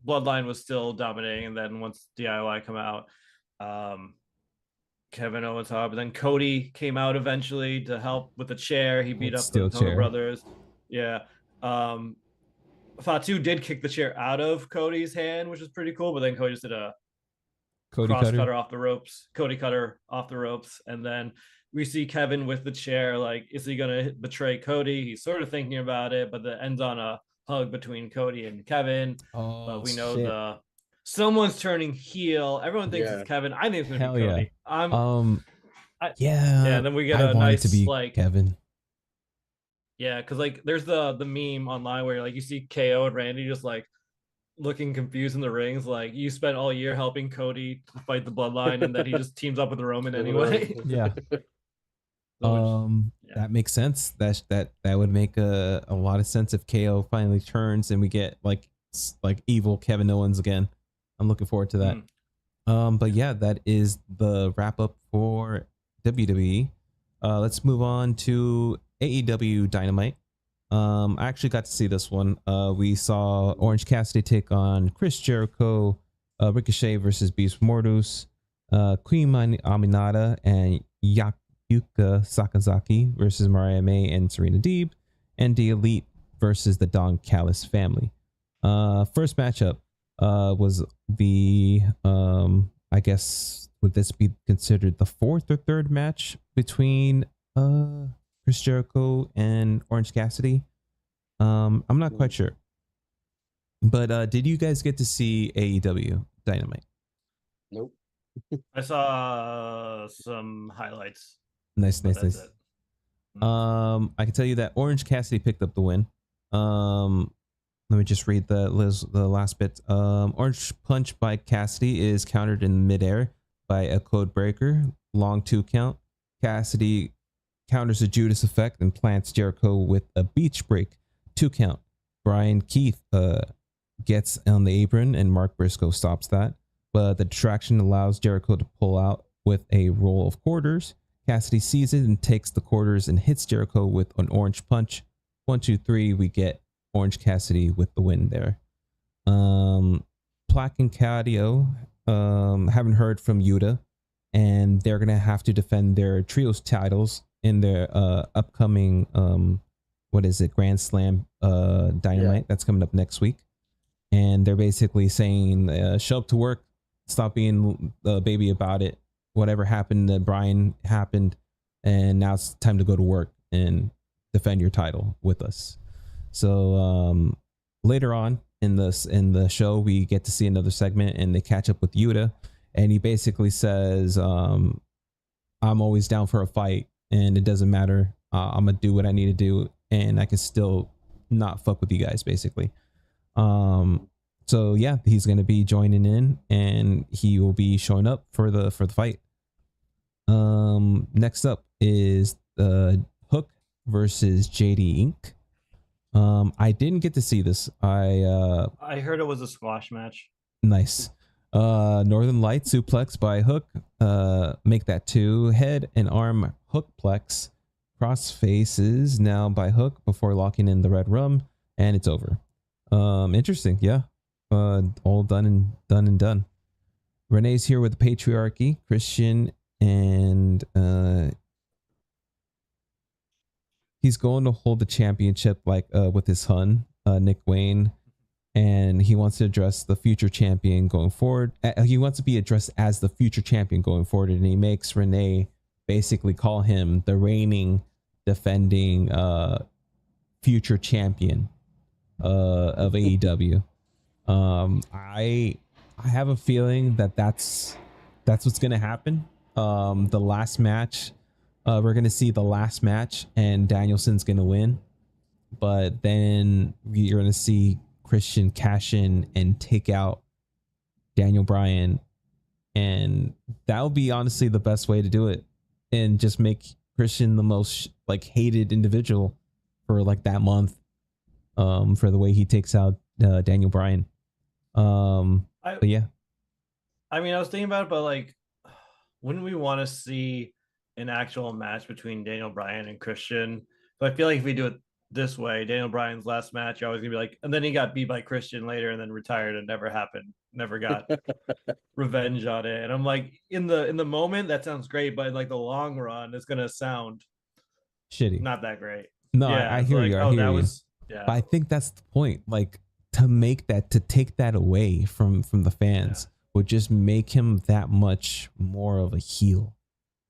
Bloodline was still dominating, and then once DIY come out, Kevin Owens but then Cody came out eventually to help with the chair. He beat up the Tonga brothers. Yeah. Fatu did kick the chair out of Cody's hand, which was pretty cool, but then Cody just did a cross cutter off the ropes. Cody cutter off the ropes, and then we see Kevin with the chair. Is he gonna betray Cody? He's sort of thinking about it, but that ends on a hug between Cody and Kevin. But we know someone's turning heel. Everyone thinks it's Kevin. I think it's gonna be Cody. Yeah. And then we get a nice to be Kevin. Yeah, because there's the meme online where you see KO and Randy just looking confused in the rings. You spent all year helping Cody to fight the Bloodline, and then he just teams up with Roman anyway. Yeah. That makes sense. That would make a lot of sense if KO finally turns and we get evil Kevin Owens again. I'm looking forward to that. But yeah, that is the wrap up for WWE. Let's move on to AEW Dynamite. I actually got to see this one. We saw Orange Cassidy take on Chris Jericho, Ricochet versus Beast Mortus, Queen Aminata and Yuka Sakazaki versus Mariah May and Serena Deeb, and the Elite versus the Don Callis family. First matchup was the I guess would this be considered the fourth or third match between Chris Jericho and Orange Cassidy? I'm not quite sure. But did you guys get to see AEW Dynamite? Nope. I saw some highlights. Nice. That's it. I can tell you that Orange Cassidy picked up the win. Let me just read the last bit. Orange Punch by Cassidy is countered in midair by a code breaker, long 2 count. Cassidy counters a Judas effect and plants Jericho with a beach break, 2 count. Brian Keith gets on the apron and Mark Briscoe stops that, but the distraction allows Jericho to pull out with a roll of quarters. Cassidy sees it and takes the quarters and hits Jericho with an Orange Punch. 1, 2, 3, we get Orange Cassidy with the win there. Plaque and Cadio haven't heard from Yuta, and they're gonna have to defend their trios titles in their upcoming Grand Slam Dynamite that's coming up next week. And they're basically saying show up to work, stop being a baby about it. Whatever happened to Brian happened, and now it's time to go to work and defend your title with us. So later on in the show, we get to see another segment, and they catch up with Yuta, and he basically says, "I'm always down for a fight, and it doesn't matter. I'm gonna do what I need to do, and I can still not fuck with you guys." Basically, so yeah, he's gonna be joining in, and he will be showing up for the fight. Next up is Hook versus JD Inc. I didn't get to see this. I heard it was a squash match. Nice. Northern Light suplex by Hook. Make that 2. Head and arm hookplex. Cross faces now by Hook before locking in the red rum, and it's over. Interesting. Yeah. All done and done. Renee's here with the patriarchy. Christian and he's going to hold the championship like with his son, Nick Wayne, and he wants to address the future champion going forward. He wants to be addressed as the future champion going forward, and he makes Renee basically call him the reigning, defending future champion of AEW. I have a feeling that that's what's gonna happen. The last match, we're gonna see the last match, and Danielson's gonna win, but then you're gonna see Christian cash in and take out Daniel Bryan, and that'll be honestly the best way to do it, and just make Christian the most like hated individual for like that month, for the way he takes out Daniel Bryan. But yeah, I mean, I was thinking about it, but like, wouldn't we want to see an actual match between Daniel Bryan and Christian? But I feel like if we do it this way, Daniel Bryan's last match, you're always gonna be like, and then he got beat by Christian later and then retired and never happened, never got revenge on it. And I'm like, in the moment, that sounds great, but in like the long run, it's gonna sound shitty, not that great. No, yeah, I hear like, you. I hear you. Yeah. But I think that's the point. Like, to take that away from the fans would just make him that much more of a heel.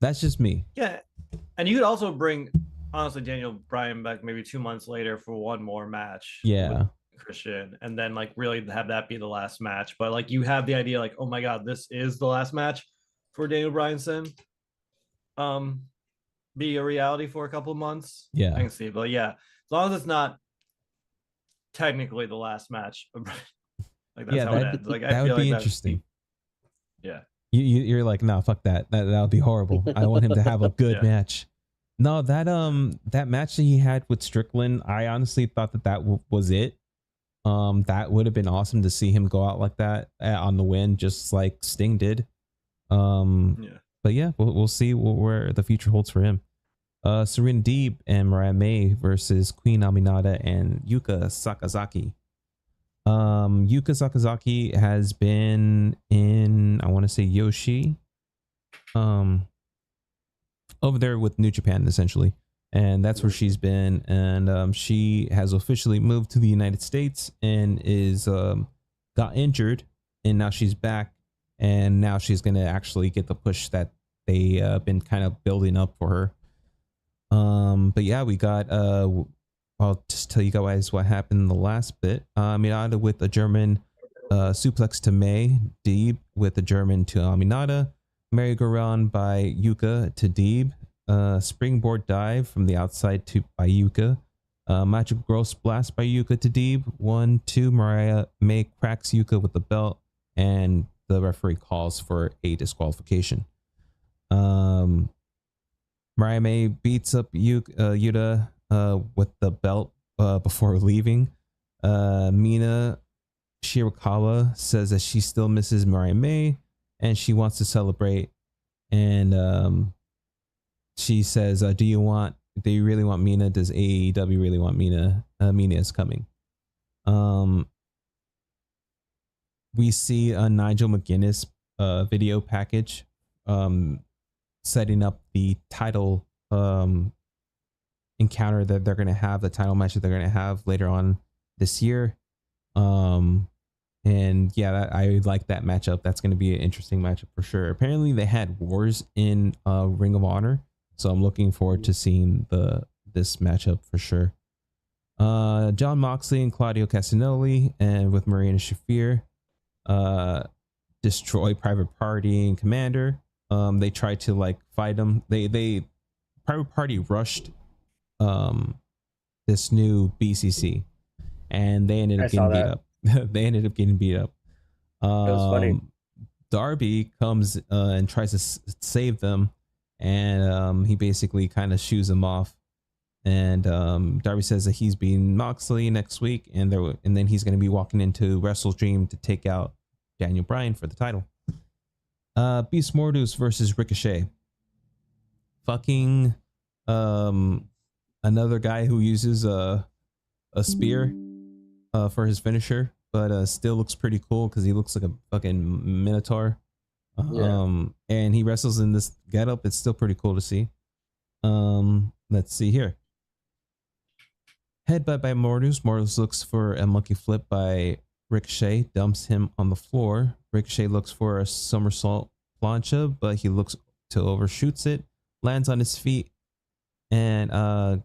That's just me. Yeah, and you could also bring, honestly, Daniel Bryan back maybe 2 months later for one more match. Yeah, with Christian, and then like really have that be the last match. But like you have the idea, like, oh my god, this is the last match for Daniel Bryanson. Be a reality for a couple of months. Yeah, I can see, but yeah, as long as it's not technically the last match, like that's how it ends. Like that would be interesting. Yeah, you're like, no, fuck that. That would be horrible. I want him to have a good match. No, that match that he had with Strickland, I honestly thought that was it. That would have been awesome to see him go out like that on the win, just like Sting did. But yeah, we'll see where the future holds for him. Serena Deeb and Mariah May versus Queen Aminata and Yuka Sakazaki. Yuka Sakazaki has been in, I want to say, Yoshi over there with New Japan essentially, and that's where she's been. And she has officially moved to the United States and is got injured, and now she's back, and now she's gonna actually get the push that they been kind of building up for her. But yeah, we got I'll just tell you guys what happened in the last bit. Minata with a German suplex to May, Deeb with a German to Aminata, merry-go-round by Yuka to Deeb, springboard dive from the outside by Yuka, magic girl splash by Yuka to Deeb, 1-2, Mariah May cracks Yuka with the belt, and the referee calls for a disqualification. Mariah May beats up Yuta with the belt before leaving. Mina Shirakawa says that she still misses Mariah May and she wants to celebrate. And she says, do you really want Mina? Does AEW really want Mina? Mina is coming. We see a Nigel McGuinness video package setting up the title encounter that they're going to have, the title match that they're going to have later on this year. And yeah, I like that matchup. That's going to be an interesting matchup for sure. Apparently they had wars in Ring of Honor, so I'm looking forward to seeing this matchup for sure. John Moxley and Claudio Castagnoli, and with Marina Shafir, destroy Private Party and Commander. They tried to like fight them. They Private Party rushed this new BCC, and they ended up getting beat up. They ended up getting beat up. It was funny. Darby comes and tries to save them, and he basically kind of shoos them off. And Darby says that he's beating Moxley next week, and then he's going to be walking into Wrestle Dream to take out Daniel Bryan for the title. Beast Mortus versus Ricochet. Fucking another guy who uses a spear for his finisher, but still looks pretty cool because he looks like a fucking minotaur. And he wrestles in this getup. It's still pretty cool to see. Let's see here. Headbutt by Mortus. Mortus looks for a monkey flip by Ricochet, dumps him on the floor. Ricochet looks for a somersault plancha, but he looks to overshoots it, lands on his feet, and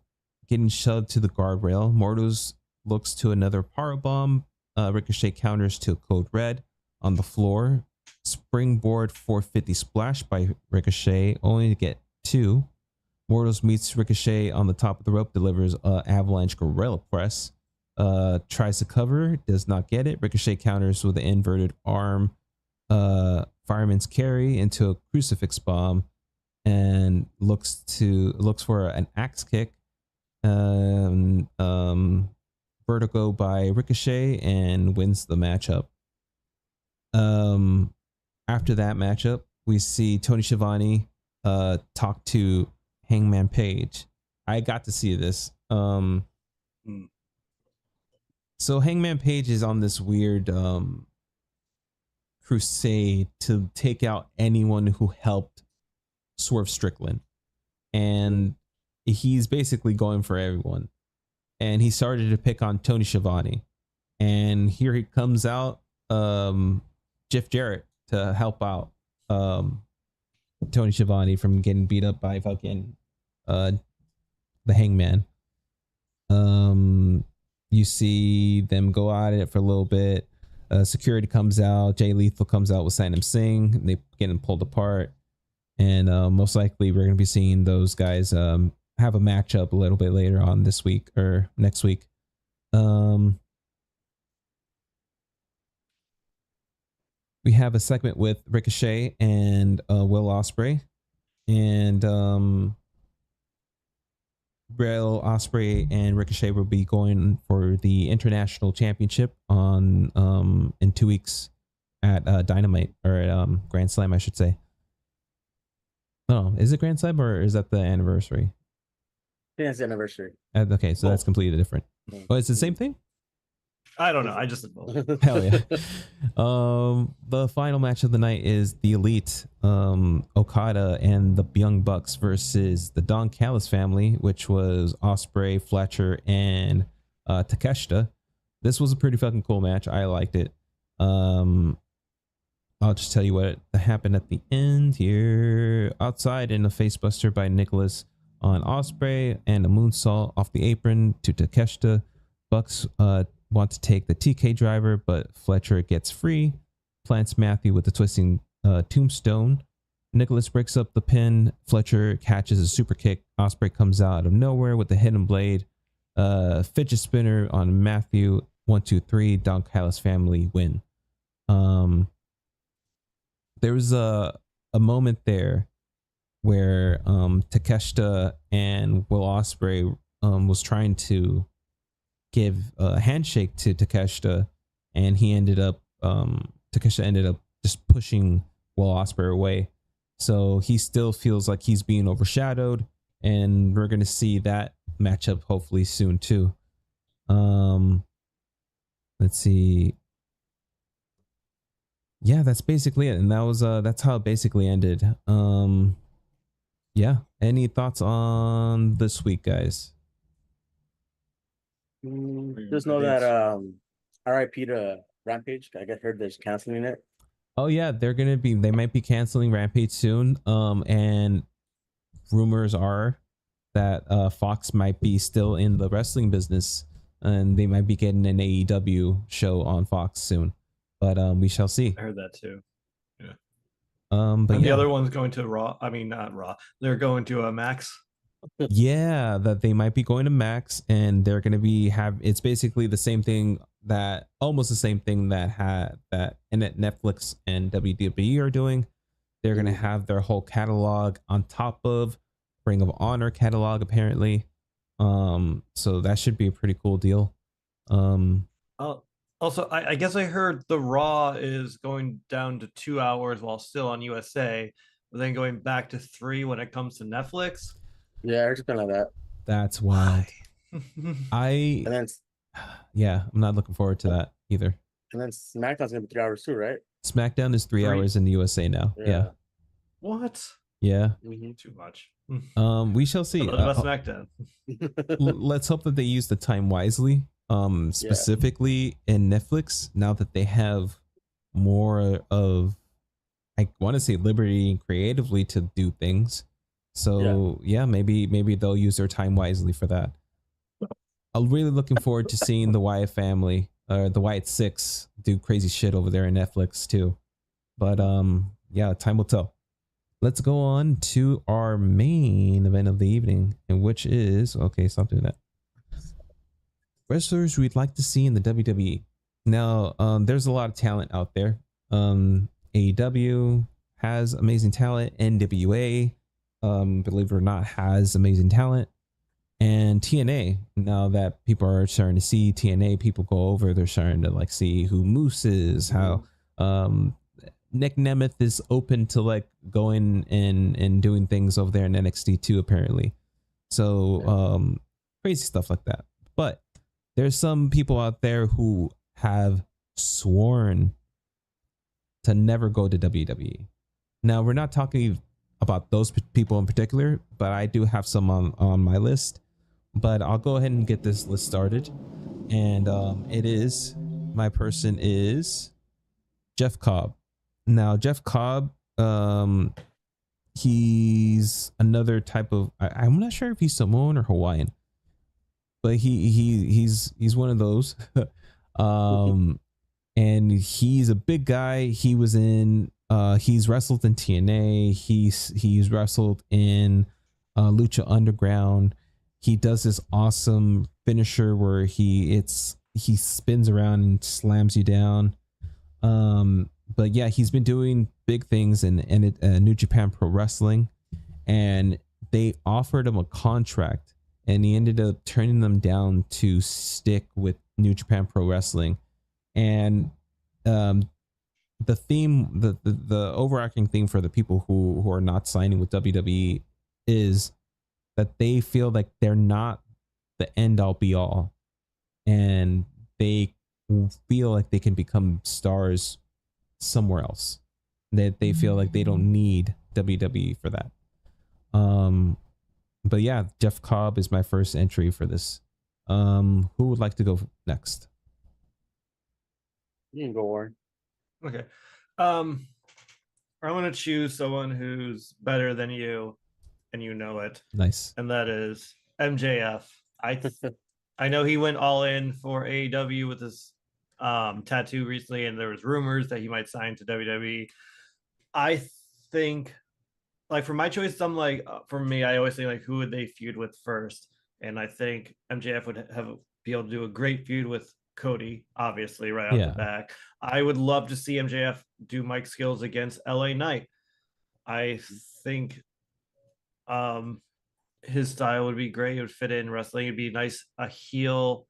getting shoved to the guardrail. Mortus looks to another powerbomb. Ricochet counters to a code red on the floor. Springboard 450 splash by Ricochet, only to get 2. Mortus meets Ricochet on the top of the rope, delivers avalanche gorilla press. Tries to cover, does not get it. Ricochet counters with an inverted arm fireman's carry into a crucifix bomb, and looks for an axe kick. Vertigo by Ricochet, and wins the matchup. After that matchup, we see Tony Schiavone talk to Hangman Page. I got to see this. So Hangman Page is on this weird crusade to take out anyone who helped Swerve Strickland, and he's basically going for everyone. And he started to pick on Tony Schiavone, and here he comes out, Jeff Jarrett, to help out Tony Schiavone from getting beat up by fucking the Hangman. You see them go at it for a little bit. Security comes out. Jay Lethal comes out with Sanam Singh. They getting pulled apart, and most likely we're gonna be seeing those guys have a matchup a little bit later on this week or next week. We have a segment with Ricochet and Will Ospreay, and Will Ospreay and Ricochet will be going for the international championship on in 2 weeks at Dynamite, or at Grand Slam, I should say. Oh, is it Grand Slam or is that the anniversary? Yeah, it's the anniversary. Okay, so that's completely different. Oh, it's the same thing? I don't know. I just said Hell yeah. The final match of the night is the Elite, Okada and the Young Bucks versus the Don Callis family, which was Ospreay, Fletcher, and Takeshita. This was a pretty fucking cool match. I liked it. I'll just tell you what happened at the end here. Outside in a facebuster by Nicholas on Ospreay and a moonsault off the apron to Takeshita. Bucks want to take the TK driver, but Fletcher gets free. Plants Matthew with the twisting tombstone. Nicholas breaks up the pin. Fletcher catches a super kick. Ospreay comes out of nowhere with the hidden blade. Fidget spinner on Matthew. 1, 2, 3. Don Callis family win. There was a moment there where Takeshita and Will Ospreay was trying to give a handshake to Takeshita, and he ended up Takeshita ended up just pushing Will Ospreay away. So he still feels like he's being overshadowed, and we're gonna see that matchup hopefully soon too. Let's see. Yeah, that's basically it, and that's how it basically ended. Yeah. Any thoughts on this week, guys? Just know that RIP to Rampage. I guess heard they're canceling it. Oh yeah, they might be canceling Rampage soon. And rumors are that Fox might be still in the wrestling business, and they might be getting an AEW show on Fox soon. But we shall see. I heard that too. Yeah. But and yeah. the other one's going to Raw. I mean, not Raw. They're going to Max. Yeah, that they might be going to Max, and they're going to be it's basically the same thing, almost the same thing that Netflix and WWE are doing. They're going to have their whole catalog on top of Ring of Honor catalog, apparently. So that should be a pretty cool deal. Also, I guess I heard the Raw is going down to 2 hours while still on USA, but then going back to 3 when it comes to Netflix. Yeah, I heard something like that. That's wild. And then, yeah, I'm not looking forward to that either. And then SmackDown's gonna be 3 hours too, right? SmackDown is 3 hours in the USA now. Yeah. What? Yeah. Too much. We shall see. SmackDown. Let's hope that they use the time wisely. Specifically in Netflix, now that they have more of, I want to say, liberty creatively to do things. So yeah, maybe they'll use their time wisely for that. I'm really looking forward to seeing the Wyatt family, or the Wyatt Six, do crazy shit over there in Netflix too. But yeah, time will tell. Let's go on to our main event of the evening, and which is stop doing that. Wrestlers we'd like to see in the WWE. Now, there's a lot of talent out there. AEW has amazing talent. NWA, believe it or not, has amazing talent. And TNA, now that people are starting to see TNA, people go over, they're starting to like see who Moose is, how Nick Nemeth is open to like going and doing things over there in NXT too, apparently. So crazy stuff like that. But there's some people out there who have sworn to never go to WWE. Now, we're not talking about those people in particular, but I do have some on my list. But I'll go ahead and get this list started. And my person is Jeff Cobb. Now, Jeff Cobb, he's another type of, I'm not sure if he's Samoan or Hawaiian, but he's one of those. And he's a big guy. He was in he's wrestled in TNA. He's wrestled in Lucha Underground. He does this awesome finisher where he spins around and slams you down. But yeah, he's been doing big things in New Japan Pro Wrestling, and they offered him a contract, and he ended up turning them down to stick with New Japan Pro Wrestling. And the theme, the overarching theme for the people who are not signing with WWE is that they feel like they're not the end all be all, and they feel like they can become stars somewhere else. That they feel like they don't need WWE for that. But yeah, Jeff Cobb is my first entry for this. Who would like to go next? You can go, Warren. Okay. I'm gonna choose someone who's better than you, and you know it, Nice. and that is MJF. I know he went all in for AEW with his tattoo recently, and there was rumors that he might sign to WWE. I think, like, for my choice, I'm like, for me, I always think like, who would they feud with first? And I think MJF would be able to do a great feud with Cody, obviously, right off Yeah. the back. I would love to see MJF do Mike Skills against LA Knight. I think his style would be great. It would fit in wrestling. It'd be nice, a heel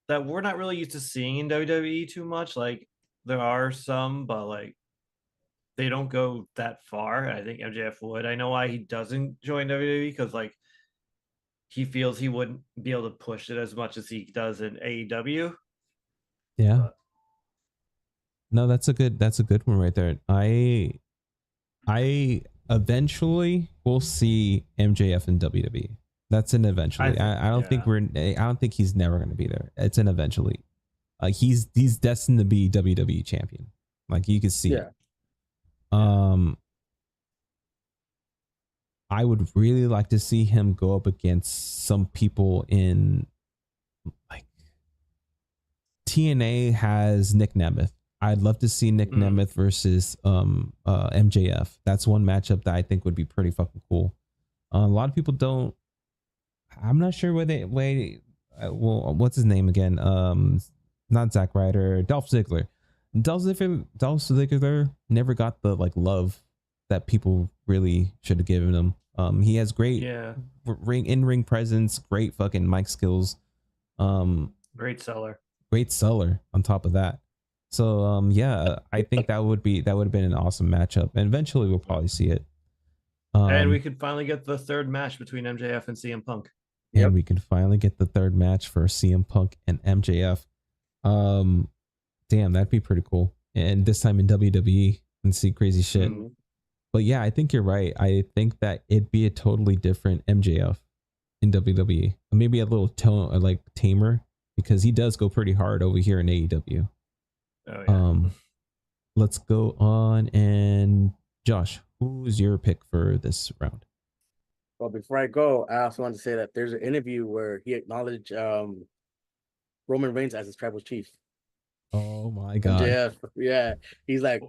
that we're not really used to seeing in WWE too much. Like, there are some, but like they don't go that far. I think MJF would. I know why he doesn't join WWE, because like he feels he wouldn't be able to push it as much as he does in AEW. Yeah. But No, that's a good one right there. I eventually will see MJF in WWE. That's an eventually. I don't think I don't think he's never going to be there. It's an eventually. Like he's destined to be WWE champion. Like you can see. Yeah. I would really like to see him go up against some people in like TNA has Nick Nemeth. I'd love to see Nick Nemeth versus MJF. That's one matchup that I think would be pretty fucking cool. A lot of people don't. I'm not sure whether well, what's his name again? Not Zack Ryder, Dolph Ziggler. Dolph Ziggler never got the like love that people really should have given him. He has great in-ring presence, great fucking mic skills. Great seller on top of that. So yeah, I think that would have been an awesome matchup, and eventually we'll probably see it. And we could finally get the third match between MJF and CM Punk. And we can finally get the third match for CM Punk and MJF. Damn, that'd be pretty cool. And this time in WWE and see crazy shit. Mm-hmm. But yeah, I think you're right. I think that it'd be a totally different MJF in WWE. Maybe a little like tamer, because he does go pretty hard over here in AEW. Oh yeah. Let's go on, and Josh, who's your pick for this round? Well, before I go, I also want to say that there's an interview where he acknowledged Roman Reigns as his tribal chief. Oh my god. Yeah. He's like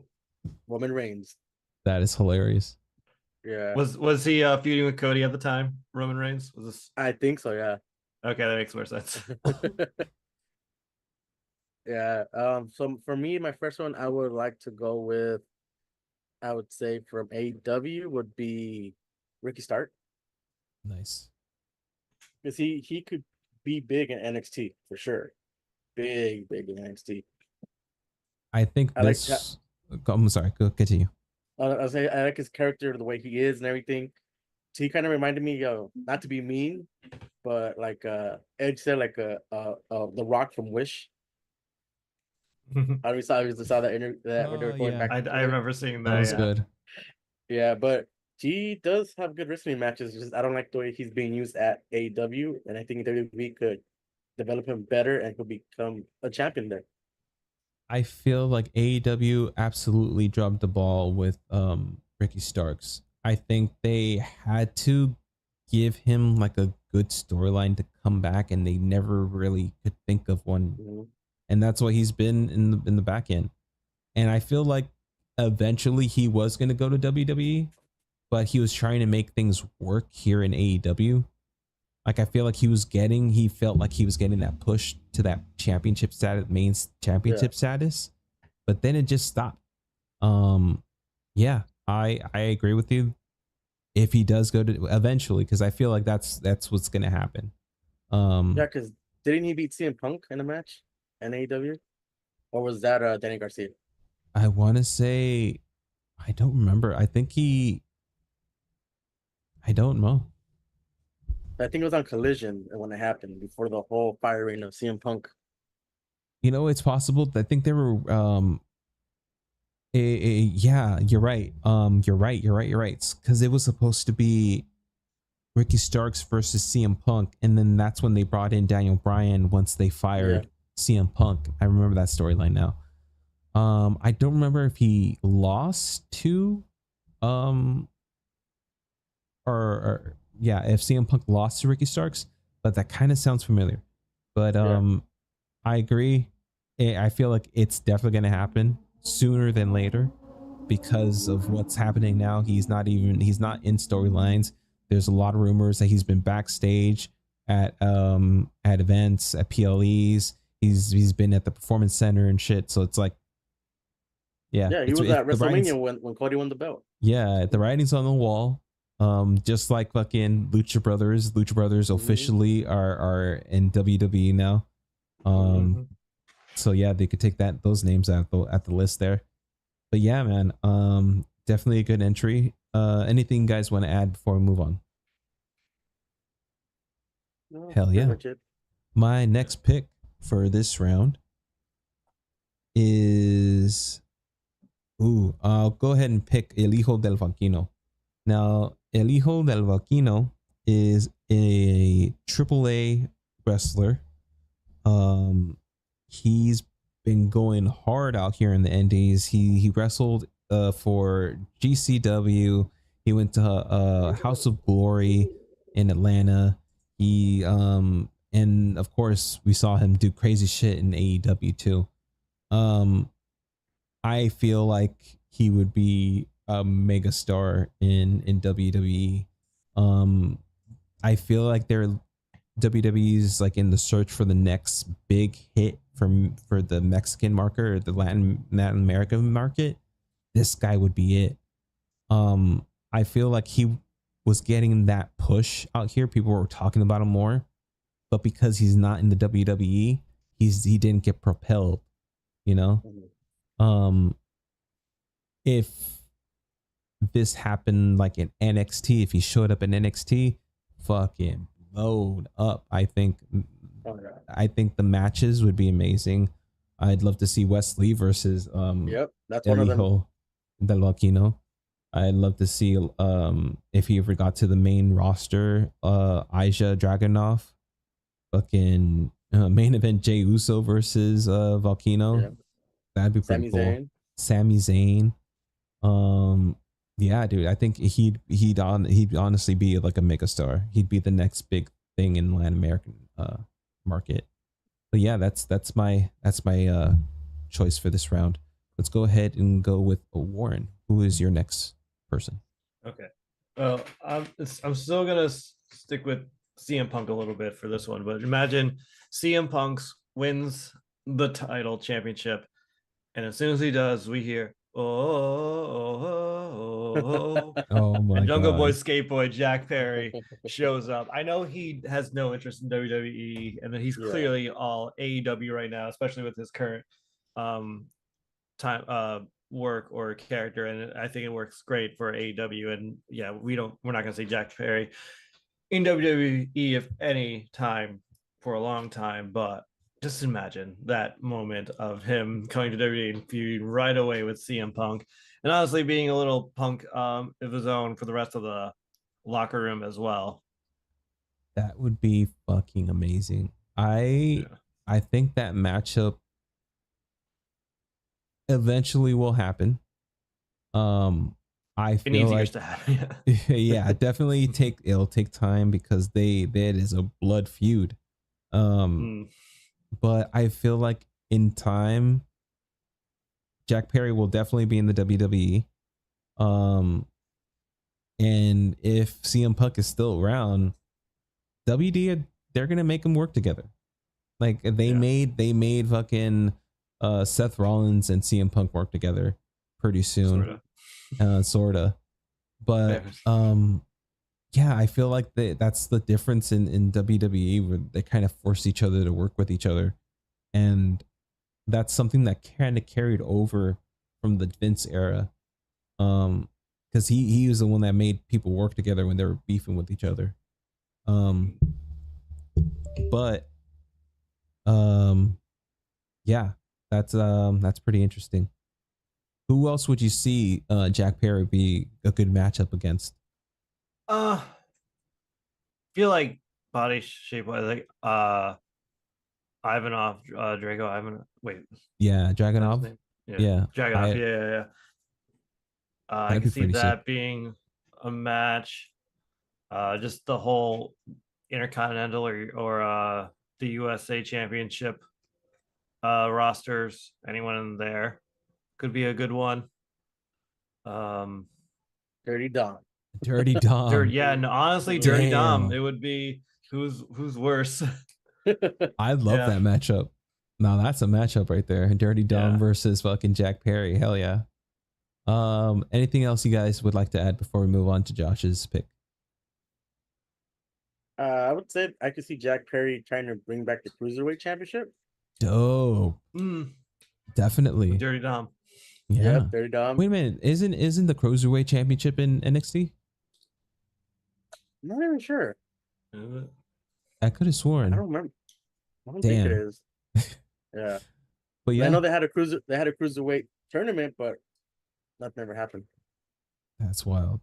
Roman Reigns. That is hilarious. Yeah. Was he feuding with Cody at the time? Roman Reigns? Was this? I think so, yeah. Okay, that makes more sense. Yeah. So for me, my first one I would like to go with, I would say from AEW would be Ricky Stark. Nice. Because he could be big in NXT for sure. Big in NXT. I think this. I'm sorry. Go continue. I like his character, the way he is, and everything. So he kind of reminded me of, not to be mean, but like Edge said, like the Rock from Wish. I saw that interview that when they were going back. I remember seeing that. That was good. Yeah, but he does have good wrestling matches. Just I don't like the way he's being used at AEW, and I think WWE could develop him better and he'll become a champion there. I feel like AEW absolutely dropped the ball with Ricky Starks. I think they had to give him like a good storyline to come back, and they never really could think of one. Mm-hmm. And that's why he's been in the back end. And I feel like eventually he was going to go to WWE, but he was trying to make things work here in AEW. Like I feel like he felt like he was getting that push to that championship status, main championship status, but then it just stopped. Yeah, I agree with you. If he does go to eventually, because I feel like that's what's gonna happen. Yeah, because didn't he beat CM Punk in a match in AEW, or was that Danny Garcia? I want to say, I don't remember. I don't know. I think it was on Collision when it happened, before the whole firing of CM Punk. You know, it's possible. I think there were yeah, you're right. You're right. Because it was supposed to be Ricky Starks versus CM Punk, and then that's when they brought in Daniel Bryan once they Yeah. fired CM Punk. I remember that storyline now. I don't remember if he lost to um or yeah, if CM Punk lost to Ricky Starks, but that kind of sounds familiar. But Yeah. I agree. I feel like it's definitely going to happen sooner than later because of what's happening now. He's not in storylines. There's a lot of rumors that he's been backstage at events, at PLEs. He's been at the performance center and shit. So it's like, yeah, Yeah, he was it's at the writing's, WrestleMania when Cody won the belt. yeah, the writing's on the wall. Just like fucking Lucha Brothers. Lucha Brothers officially are in WWE now. Mhm. So yeah, they could take those names at the list there. But yeah, man, definitely a good entry. Anything you guys want to add before we move on? No, Hell pretty yeah. much it. My next pick for this round is I'll go ahead and pick El Hijo del Vaquino. Now, El Hijo del Vaquino is a AAA wrestler. He's been going hard out here in the Indies. He wrestled for GCW. He went to House of Glory in Atlanta. He and of course we saw him do crazy shit in AEW too. Um, I feel like he would be a mega star in WWE. Um, I feel like WWE's like in the search for the next big hit for the Mexican market or the Latin American market. This guy would be it. I feel like he was getting that push out here. People were talking about him more, but because he's not in the WWE, he didn't get propelled. You know, um, if this happened like in NXT, if he showed up in NXT, fucking load up. Oh, yeah. I think the matches would be amazing. I'd love to see Wesley versus Yep, that's El one of them. Hijo del Vaquino. I'd love to see if he ever got to the main roster, Aja Dragunov, fucking main event Jey Uso versus Volcano. Yeah. That'd be pretty Sami cool. Zayn. Sami Zayn. Yeah, dude. I think he'd honestly be like a mega star. He'd be the next big thing in Latin American market. But yeah, that's my choice for this round. Let's go ahead and go with Warren. Who is your next person? Okay. Well, I'm still gonna stick with CM Punk a little bit for this one, but imagine CM Punk's wins the title championship, and as soon as he does, we hear oh, Oh my and Jungle Boy god. Skate Boy Jack Perry shows up. I know he has no interest in WWE, and that he's Yeah. clearly all AEW right now, especially with his current time work or character, and I think it works great for AEW. And yeah, we're not gonna say Jack Perry in WWE if any time for a long time, but just imagine that moment of him coming to WWE and feuding right away with CM Punk, and honestly being a little Punk of his own for the rest of the locker room as well. That would be fucking amazing. I think that matchup eventually will happen. I It feel needs like years to happen. yeah, definitely it'll take time because that is a blood feud. But I feel like in time, Jack Perry will definitely be in the WWE. And if CM Punk is still around, WD they're gonna make them work together. Like they made fucking Seth Rollins and CM Punk work together pretty soon. Sorta. But yeah, I feel like that's the difference in WWE where they kind of force each other to work with each other. And that's something that kind of carried over from the Vince era. Because he was the one that made people work together when they were beefing with each other. But yeah, yeah, that's pretty interesting. Who else would you see Jack Perry be a good matchup against? Feel like body shape, like Ivanov, Drago Ivanov. Wait, Yeah, that's his Dragonov. name. Yeah, Yeah, Dragonov. Yeah, yeah, yeah. I that'd can be see pretty sick. that being a match. Just the whole Intercontinental or the USA Championship rosters. Anyone in there could be a good one. Um, Dirty Don. Dirty Dom. Yeah, and honestly, Dirty Dom. Damn. It would be who's worse. I love Yeah. that matchup. Now that's a matchup right there. Dirty Dom Yeah. versus fucking Jack Perry. Hell yeah. Anything else you guys would like to add before we move on to Josh's pick? I would say I could see Jack Perry trying to bring back the Cruiserweight Championship. Dope. Definitely. Dirty Dom. Yeah. Yep, Dirty Dom. Wait a minute. Isn't the Cruiserweight Championship in NXT? I'm not even sure. I could have I sworn. don't remember. I don't think it Damn. is. Yeah. But I yeah, know they had a cruiserweight tournament, but that never happened. that's wild.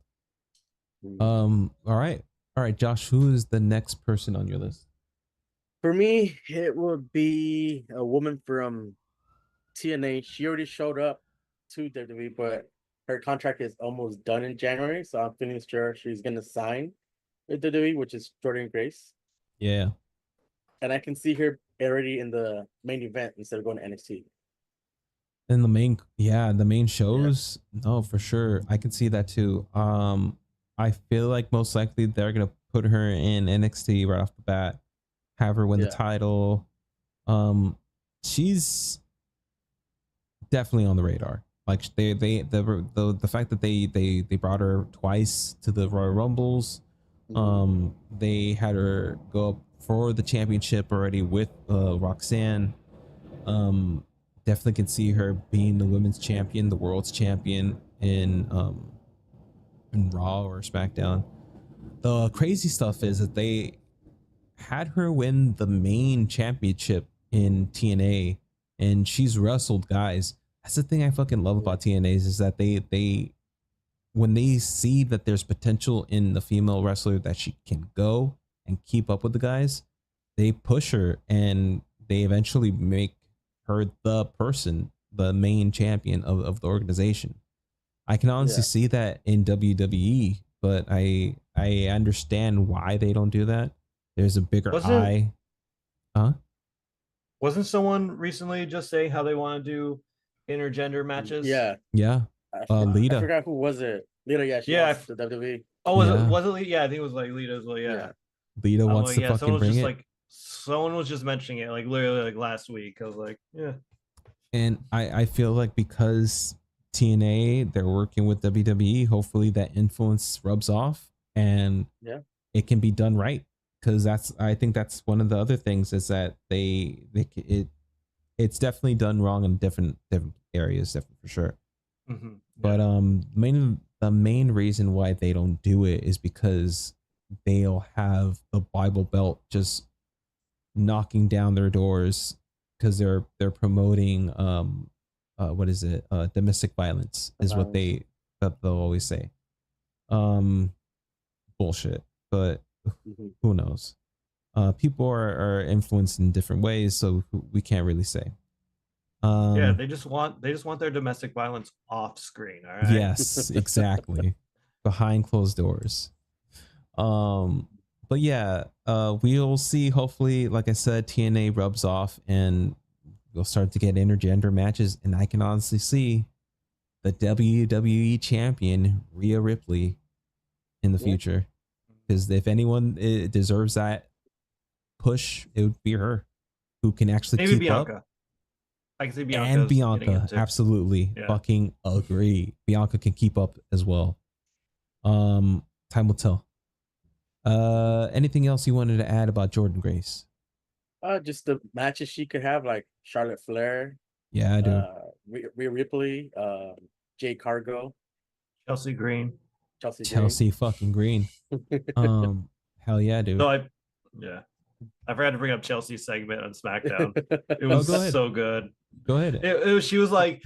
Mm. All right. All right, Josh, who is the next person on your list? For me, it would be a woman from TNA. She already showed up to WWE, but her contract is almost done in January, so I'm feeling sure she's gonna sign with WWE, which is Jordan Grace. Yeah. And I can see her already in the main event instead of going to NXT. And the main shows. No, for sure. I can see that too. I feel like most likely they're gonna put her in NXT right off the bat, have her win the Yeah. title. She's definitely on the radar. Like the fact that they brought her twice to the Royal Rumbles. They had her go up for the championship already with Roxanne. Definitely can see her being the women's champion, the world's champion in Raw or SmackDown. The crazy stuff is that they had her win the main championship in TNA, and she's wrestled guys. That's the thing I fucking love about TNAs is that they when they see that there's potential in the female wrestler that she can go and keep up with the guys, they push her and they eventually make her the person, the main champion of the organization. I can honestly see that in WWE, but I understand why they don't do that. There's a bigger eye. Wasn't someone recently just saying how they want to do intergender matches? Yeah. Lita. I forgot who was it. Lita, yeah, she lost to WWE. Oh, was it Lita? Yeah, I think it was like Lita as well. Yeah. Lita wants to fucking someone was bring just it. like someone was just mentioning it like literally like last week. I was like, yeah. And I feel like because TNA, they're working with WWE, hopefully that influence rubs off and it can be done right. Because I think that's one of the other things is that it's definitely done wrong in different areas, definitely for sure. Mm-hmm. But the main reason why they don't do it is because they'll have the Bible Belt just knocking down their doors because they're promoting what is it, domestic violence is what they'll always say. Bullshit, but who knows? People are influenced in different ways, so we can't really say. Yeah, they just want their domestic violence off screen. All right. Yes, exactly. Behind closed doors. But yeah, we'll see. Hopefully, like I said, TNA rubs off and we'll start to get intergender matches. And I can honestly see the WWE champion, Rhea Ripley, in the future. Because if anyone deserves that push, it would be her, who can actually Maybe keep Bianca. up. I can see Bianca. And Bianca, absolutely. Yeah. Fucking agree. Bianca can keep up as well. Time will tell. Anything else you wanted to add about Jordan Grace? Just the matches she could have, like Charlotte Flair. Yeah, I do. Rhea Ripley, Jade Cargo, Chelsea Green. Chelsea fucking Green. Hell yeah, dude. So yeah. I forgot to bring up Chelsea's segment on SmackDown. It Oh, was go ahead. so good. Go ahead. She was like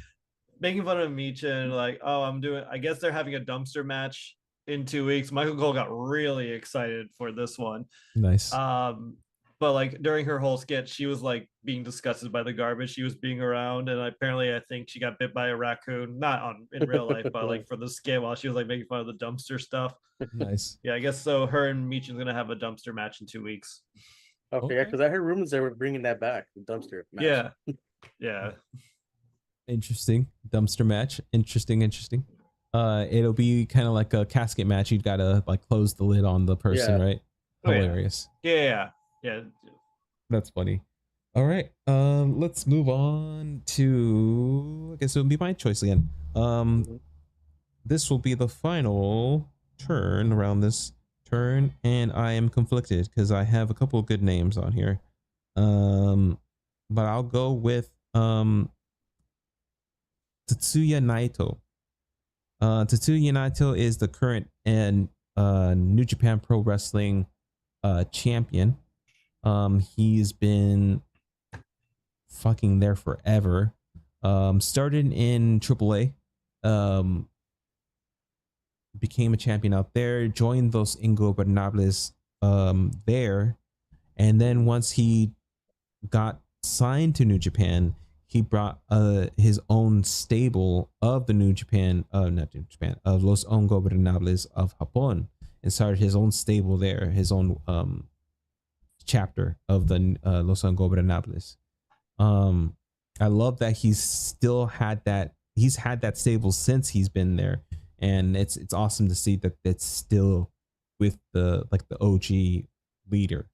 making fun of Meechin, like, oh, I guess they're having a dumpster match in 2 weeks. Michael Cole got really excited for this one. Nice. But like during her whole skit, she was like being disgusted by the garbage she was being around, and apparently I think she got bit by a raccoon, not on in real life, but like for the skit while she was like making fun of the dumpster stuff. Nice. Yeah, I guess so. Her and Meechin's gonna have a dumpster match in 2 weeks. Okay, yeah, because I heard rumors they were bringing that back, the dumpster match. Yeah, yeah. Interesting. Dumpster match. Interesting. It'll be kind of like a casket match. You've got to like close the lid on the person, Yeah. right? Oh, yeah. Hilarious. Yeah. That's funny. All right. Let's move on to, I guess it'll be my choice again. This will be the final turn around this turn, and I am conflicted because I have a couple of good names on here. But I'll go with Tetsuya Naito. Tetsuya Naito is the current and New Japan Pro Wrestling champion. He's been fucking there forever. Started in AAA, became a champion out there, joined Los Ingobernables there, and then once he got signed to New Japan, he brought his own stable of the New Japan, not New Japan, of Los Ingobernables of Japón, and started his own stable there, his own chapter of the Los Ingobernables. I love that he's had that stable since he's been there, and it's awesome to see that it's still with the OG leader.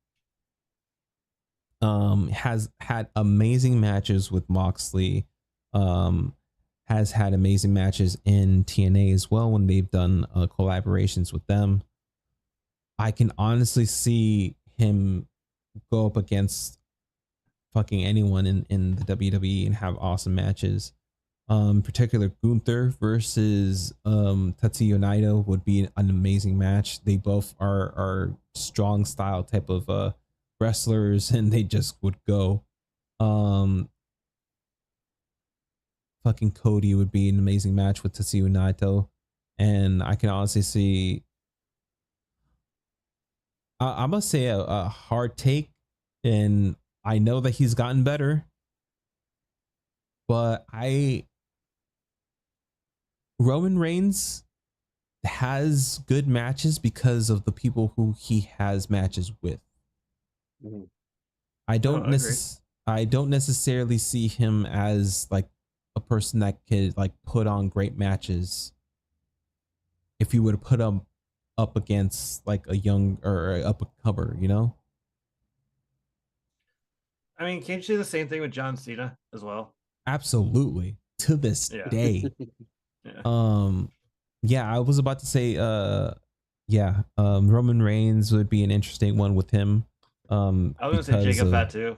Has had amazing matches with Moxley, has had amazing matches in TNA as well when they've done collaborations with them. I can honestly see him go up against fucking anyone in the WWE and have awesome matches. In particular, Gunther versus Tetsuya Naito would be an amazing match. They both are strong style type of wrestlers, and they just would go. Fucking Cody would be an amazing match with Tetsuya Naito, and I can honestly see. I must say a hard take, and I know that he's gotten better, but Roman Reigns has good matches because of the people who he has matches with. Mm-hmm. I don't necessarily see him as like a person that could like put on great matches if you were to put him up against like a young or up a cover, you know? I mean, can't you do the same thing with John Cena as well? Absolutely. To this day. Yeah, I was about to say Roman Reigns would be an interesting one with him. I was gonna say Jacob Fatu.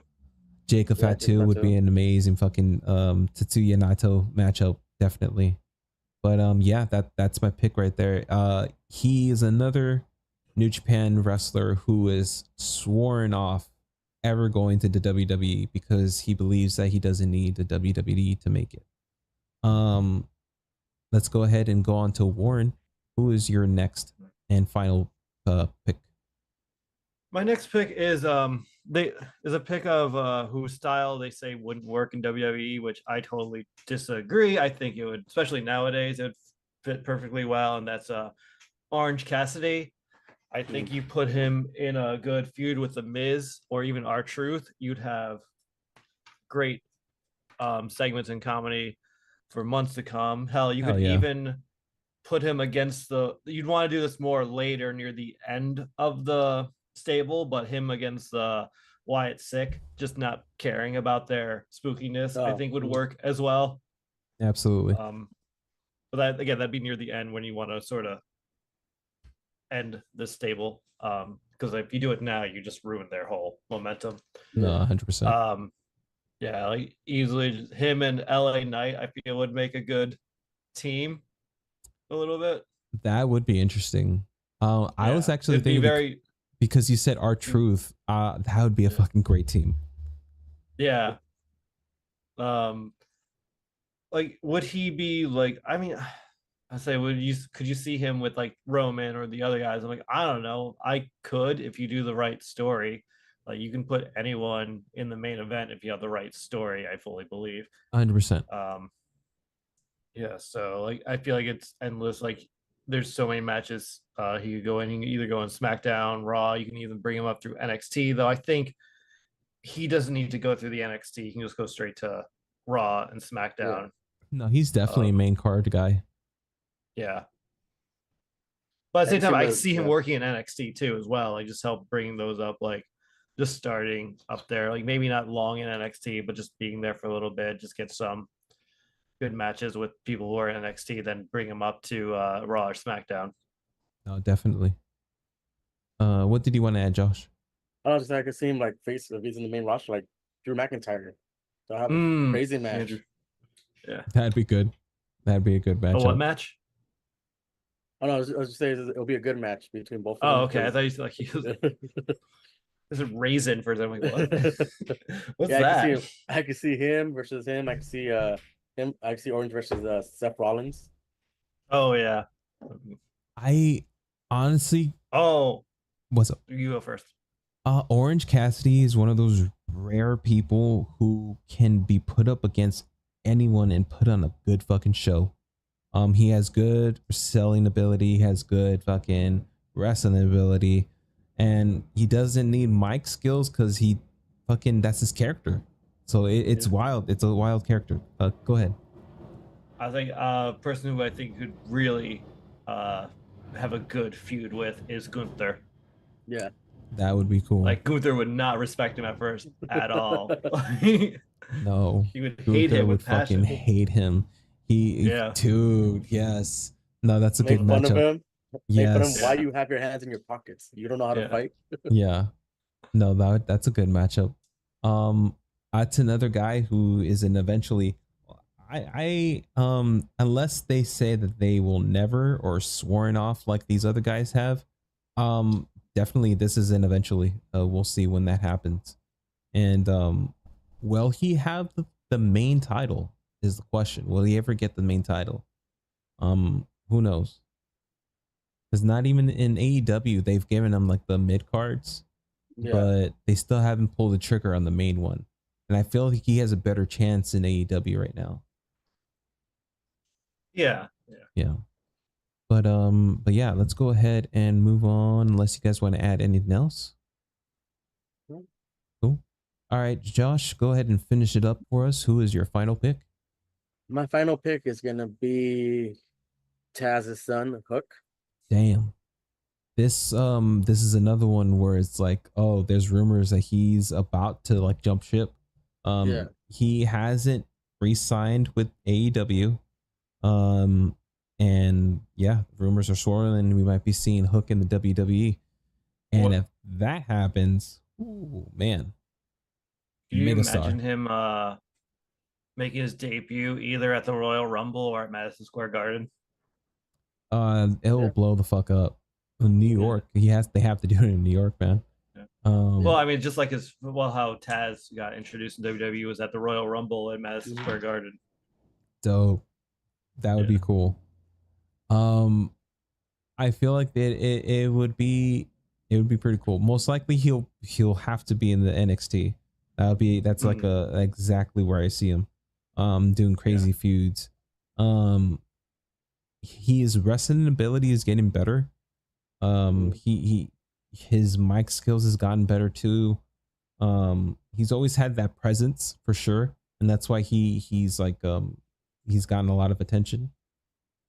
Jacob Fatu would be an amazing fucking Tetsuya Naito matchup, definitely. But yeah, that's my pick right there. He is another New Japan wrestler who is sworn off ever going to the WWE because he believes that he doesn't need the WWE to make it. Let's go ahead and go on to Warren. Who is your next and final pick? My next pick is a pick of whose style they say wouldn't work in WWE, which I totally disagree. I think it would, especially nowadays, it would fit perfectly well, and that's Orange Cassidy. I think you put him in a good feud with The Miz or even R-Truth, you'd have great segments in comedy for months to come. Hell, you could even put him against you'd want to do this more later near the end of the stable, but him against Wyatt Sick, just not caring about their spookiness, I think would work as well. Absolutely. But that'd be near the end when you want to sort of end the stable. Because if you do it now, you just ruin their whole momentum. No, 100%. Yeah, like easily him and LA Knight, I feel would make a good team a little bit. That would be interesting. I was actually thinking because you said R-Truth. That would be a fucking great team. Yeah. Like, would he be like? I mean, I say, could you see him with like Roman or the other guys? I'm like, I don't know. I could if you do the right story. Like, you can put anyone in the main event if you have the right story. I fully believe. 100%. Yeah. So like, I feel like it's endless. Like, there's so many matches. He could go in. He can either go on SmackDown, Raw. You can even bring him up through NXT. Though I think he doesn't need to go through the NXT. He can just go straight to Raw and SmackDown. No, he's definitely a main card guy. Yeah. But at the same time, I see him working in NXT too as well. Like, just help bring those up, like just starting up there. Like, maybe not long in NXT, but just being there for a little bit, just get some good matches with people who are in NXT, then bring them up to Raw or SmackDown. No, definitely. What did you want to add, Josh? I was just I could see him like face if he's in the main roster, like Drew McIntyre. So I have a crazy match. Yeah, that'd be good. That'd be a good match. What match? Oh no, I was just saying it'll be a good match between both. Oh, okay. I thought you said like he was. There's a raisin for them. Like, what? What's that? I can see him versus him. I can see him. I can see Orange versus Seth Rollins. Oh yeah. I honestly. Oh, what's up? You go first. Orange Cassidy is one of those rare people who can be put up against anyone and put on a good fucking show. He has good selling ability, he has good fucking wrestling ability, and he doesn't need mic skills because he fucking that's his character. So it's wild. It's a wild character. Go ahead. I think a person who I think could really have a good feud with is Gunther. Yeah. That would be cool. Like, Gunther would not respect him at first at all. No. He would Gunther hate him would with passion. fucking hate him. Dude, yes. No, that's a Make good fun matchup. of him. Yes. Make fun of him. Why you have your hands in your pockets? You don't know how to fight. Yeah. No, that's a good matchup. That's another guy who is an eventually. I unless they say that they will never or sworn off like these other guys have, definitely this is an eventually. We'll see when that happens. And will he have the main title is the question. Will he ever get the main title? Who knows? Because not even in AEW they've given him like the mid cards, but they still haven't pulled the trigger on the main one. And I feel like he has a better chance in AEW right now. Yeah. But yeah, let's go ahead and move on unless you guys want to add anything else. Cool. All right, Josh, go ahead and finish it up for us. Who is your final pick? My final pick is gonna be Taz's son, Hook. Damn. This is another one where it's like, oh, there's rumors that he's about to like jump ship. He hasn't re-signed with AEW. And yeah, rumors are swirling. We might be seeing Hook in the WWE. And if that happens, ooh, man. Can you imagine him making his debut either at the Royal Rumble or at Madison Square Garden? It'll blow the fuck up. In New York, they have to do it in New York, man. Yeah. Well, I mean, just like how Taz got introduced in WWE was at the Royal Rumble at Madison Square Garden. Dope. That would be cool. I feel like it would be pretty cool. Most likely he'll have to be in the NXT. That's like exactly where I see him. Doing crazy feuds. His wrestling ability is getting better. His mic skills has gotten better too. He's always had that presence for sure, and that's why he's like he's gotten a lot of attention.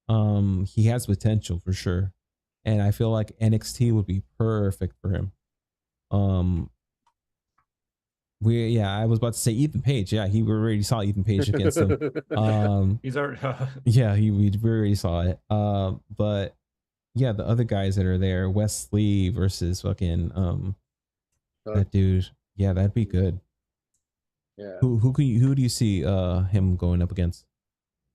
He has potential for sure, and I feel like NXT would be perfect for him. I was about to say Ethan Page. Yeah, we already saw Ethan Page against him. He's already we already saw it. But yeah, the other guys that are there, Wesley versus fucking that dude. Yeah, that'd be good. Yeah. Who do you see him going up against?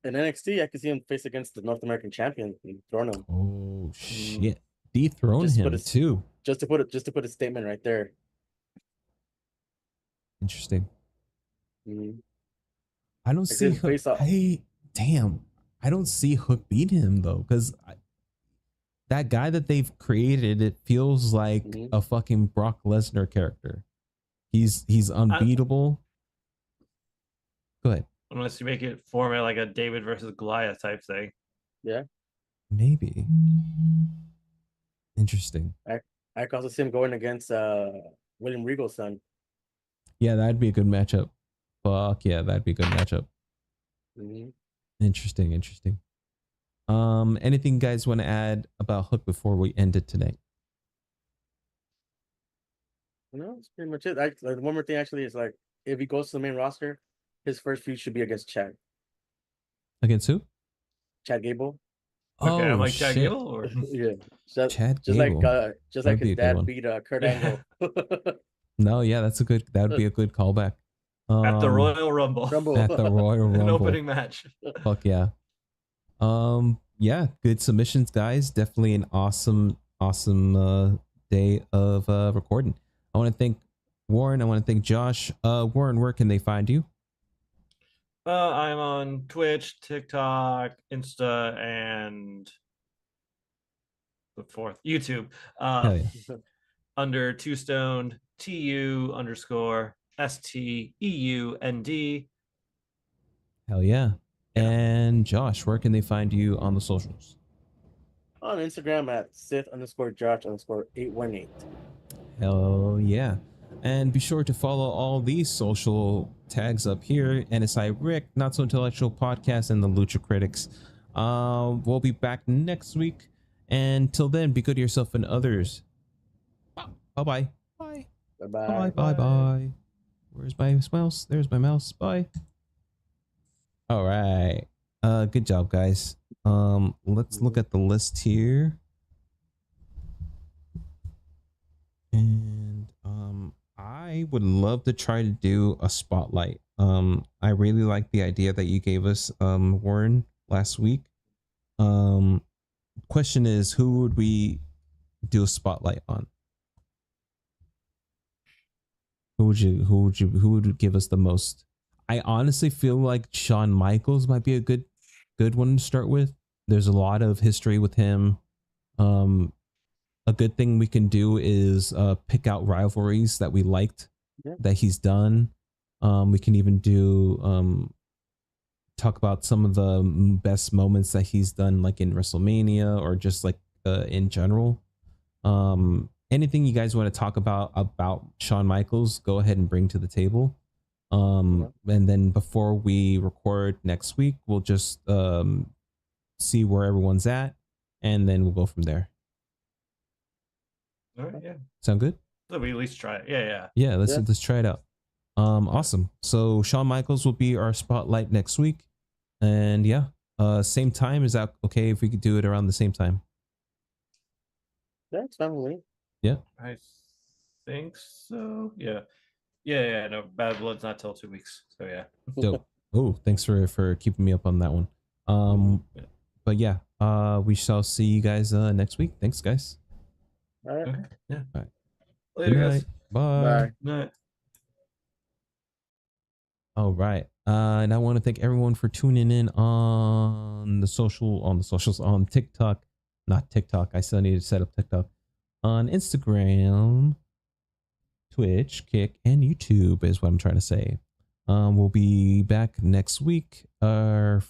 In NXT, I can see him face against the North American champion and dethrone him. Oh shit. Dethrone him too. just to put a statement right there. Interesting. Mhm. I don't Like see his Hook. face off. I don't see Hook beat him though, because that guy that they've created, it feels like Mhm. a fucking Brock Lesnar character. He's unbeatable. Go ahead. Unless you make it format like a David versus Goliath type thing. Yeah. Maybe. Interesting. I could also see him going against William Regal's son. Yeah, that'd be a good matchup. Fuck yeah, that'd be a good matchup. Mm-hmm. Interesting. Anything you guys want to add about Hook before we end it today? No, that's pretty much it. Like one more thing actually is like if he goes to the main roster, his first feud should be against Chad. Against who? Chad Gable. Okay, I'm Oh like Chad shit. Gable, or Yeah. Chad Just Gable. just That'd like be his a good dad one. beat Kurt Angle. No, yeah, that would be a good callback. at the Royal Rumble. Rumble. At the Royal An Rumble. opening match. Fuck yeah. Yeah, good submissions, guys. Definitely an awesome day of recording. I want to thank Warren. I want to thank Josh. Warren, where can they find you? I'm on Twitch, TikTok, Insta, and the fourth YouTube. Hell yeah. Under Two Stoned, TU_STEUND. Hell yeah. Yeah. And Josh, where can they find you on the socials? On Instagram at Sith_Josh_818. Hell yeah. And be sure to follow all these social tags up here. NSI Rick, Not So Intellectual Podcast, and the Lucha Critics. We'll be back next week. And till then, be good to yourself and others. Bye-bye. Bye. Bye-bye. Bye. Where's my mouse? There's my mouse. Bye. All right. Good job, guys. Let's look at the list here. And I would love to try to do a spotlight. I really like the idea that you gave us, Warren, last week. Question is, who would we do a spotlight on? Who would give us the most? I honestly feel like Shawn Michaels might be a good one to start with. There's a lot of history with him. A good thing we can do is pick out rivalries that we liked that he's done. We can even do talk about some of the best moments that he's done, like in WrestleMania or just like in general. Anything you guys want to talk about Shawn Michaels, go ahead and bring to the table. And then before we record next week, we'll just see where everyone's at, and then we'll go from there. All right, yeah. Sound good? So we at least try it. Yeah. Yeah, let's try it out. Awesome. So Shawn Michaels will be our spotlight next week. And yeah, same time. Is that okay if we could do it around the same time? Yeah, it's fine with me. Yeah. I think so. Yeah. No, Bad Blood's not till 2 weeks. So yeah. Dope. Oh, thanks for keeping me up on that one. But yeah, we shall see you guys next week. Thanks, guys. All right. Okay. Yeah. All right. Later, Good guys. night. Bye. Bye. Night. All right. And I want to thank everyone for tuning in on the socials, on TikTok. Not TikTok. I still need to set up TikTok. On Instagram, Twitch, Kick, and YouTube is what I'm trying to say. We'll be back next week. Our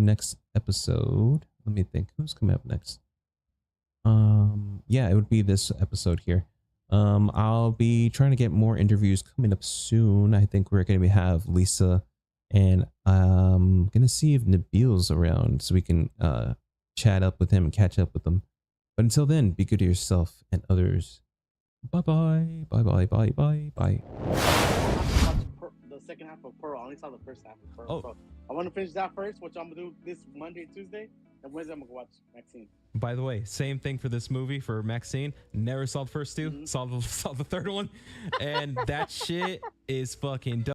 next episode. Let me think. Who's coming up next? Yeah, it would be this episode here. I'll be trying to get more interviews coming up soon. I think we're going to have Lisa, and I'm going to see if Nabil's around so we can chat up with him and catch up with him. But until then, be good to yourself and others. Bye-bye. Bye. The second half of Pearl. I only saw the first half of Pearl. Oh. So I want to finish that first, which I'm going to do this Monday, Tuesday. And Wednesday, I'm going to watch Maxine. By the way, same thing for this movie for Maxine. Never saw the first two. Saw the third one, and that shit is fucking dope.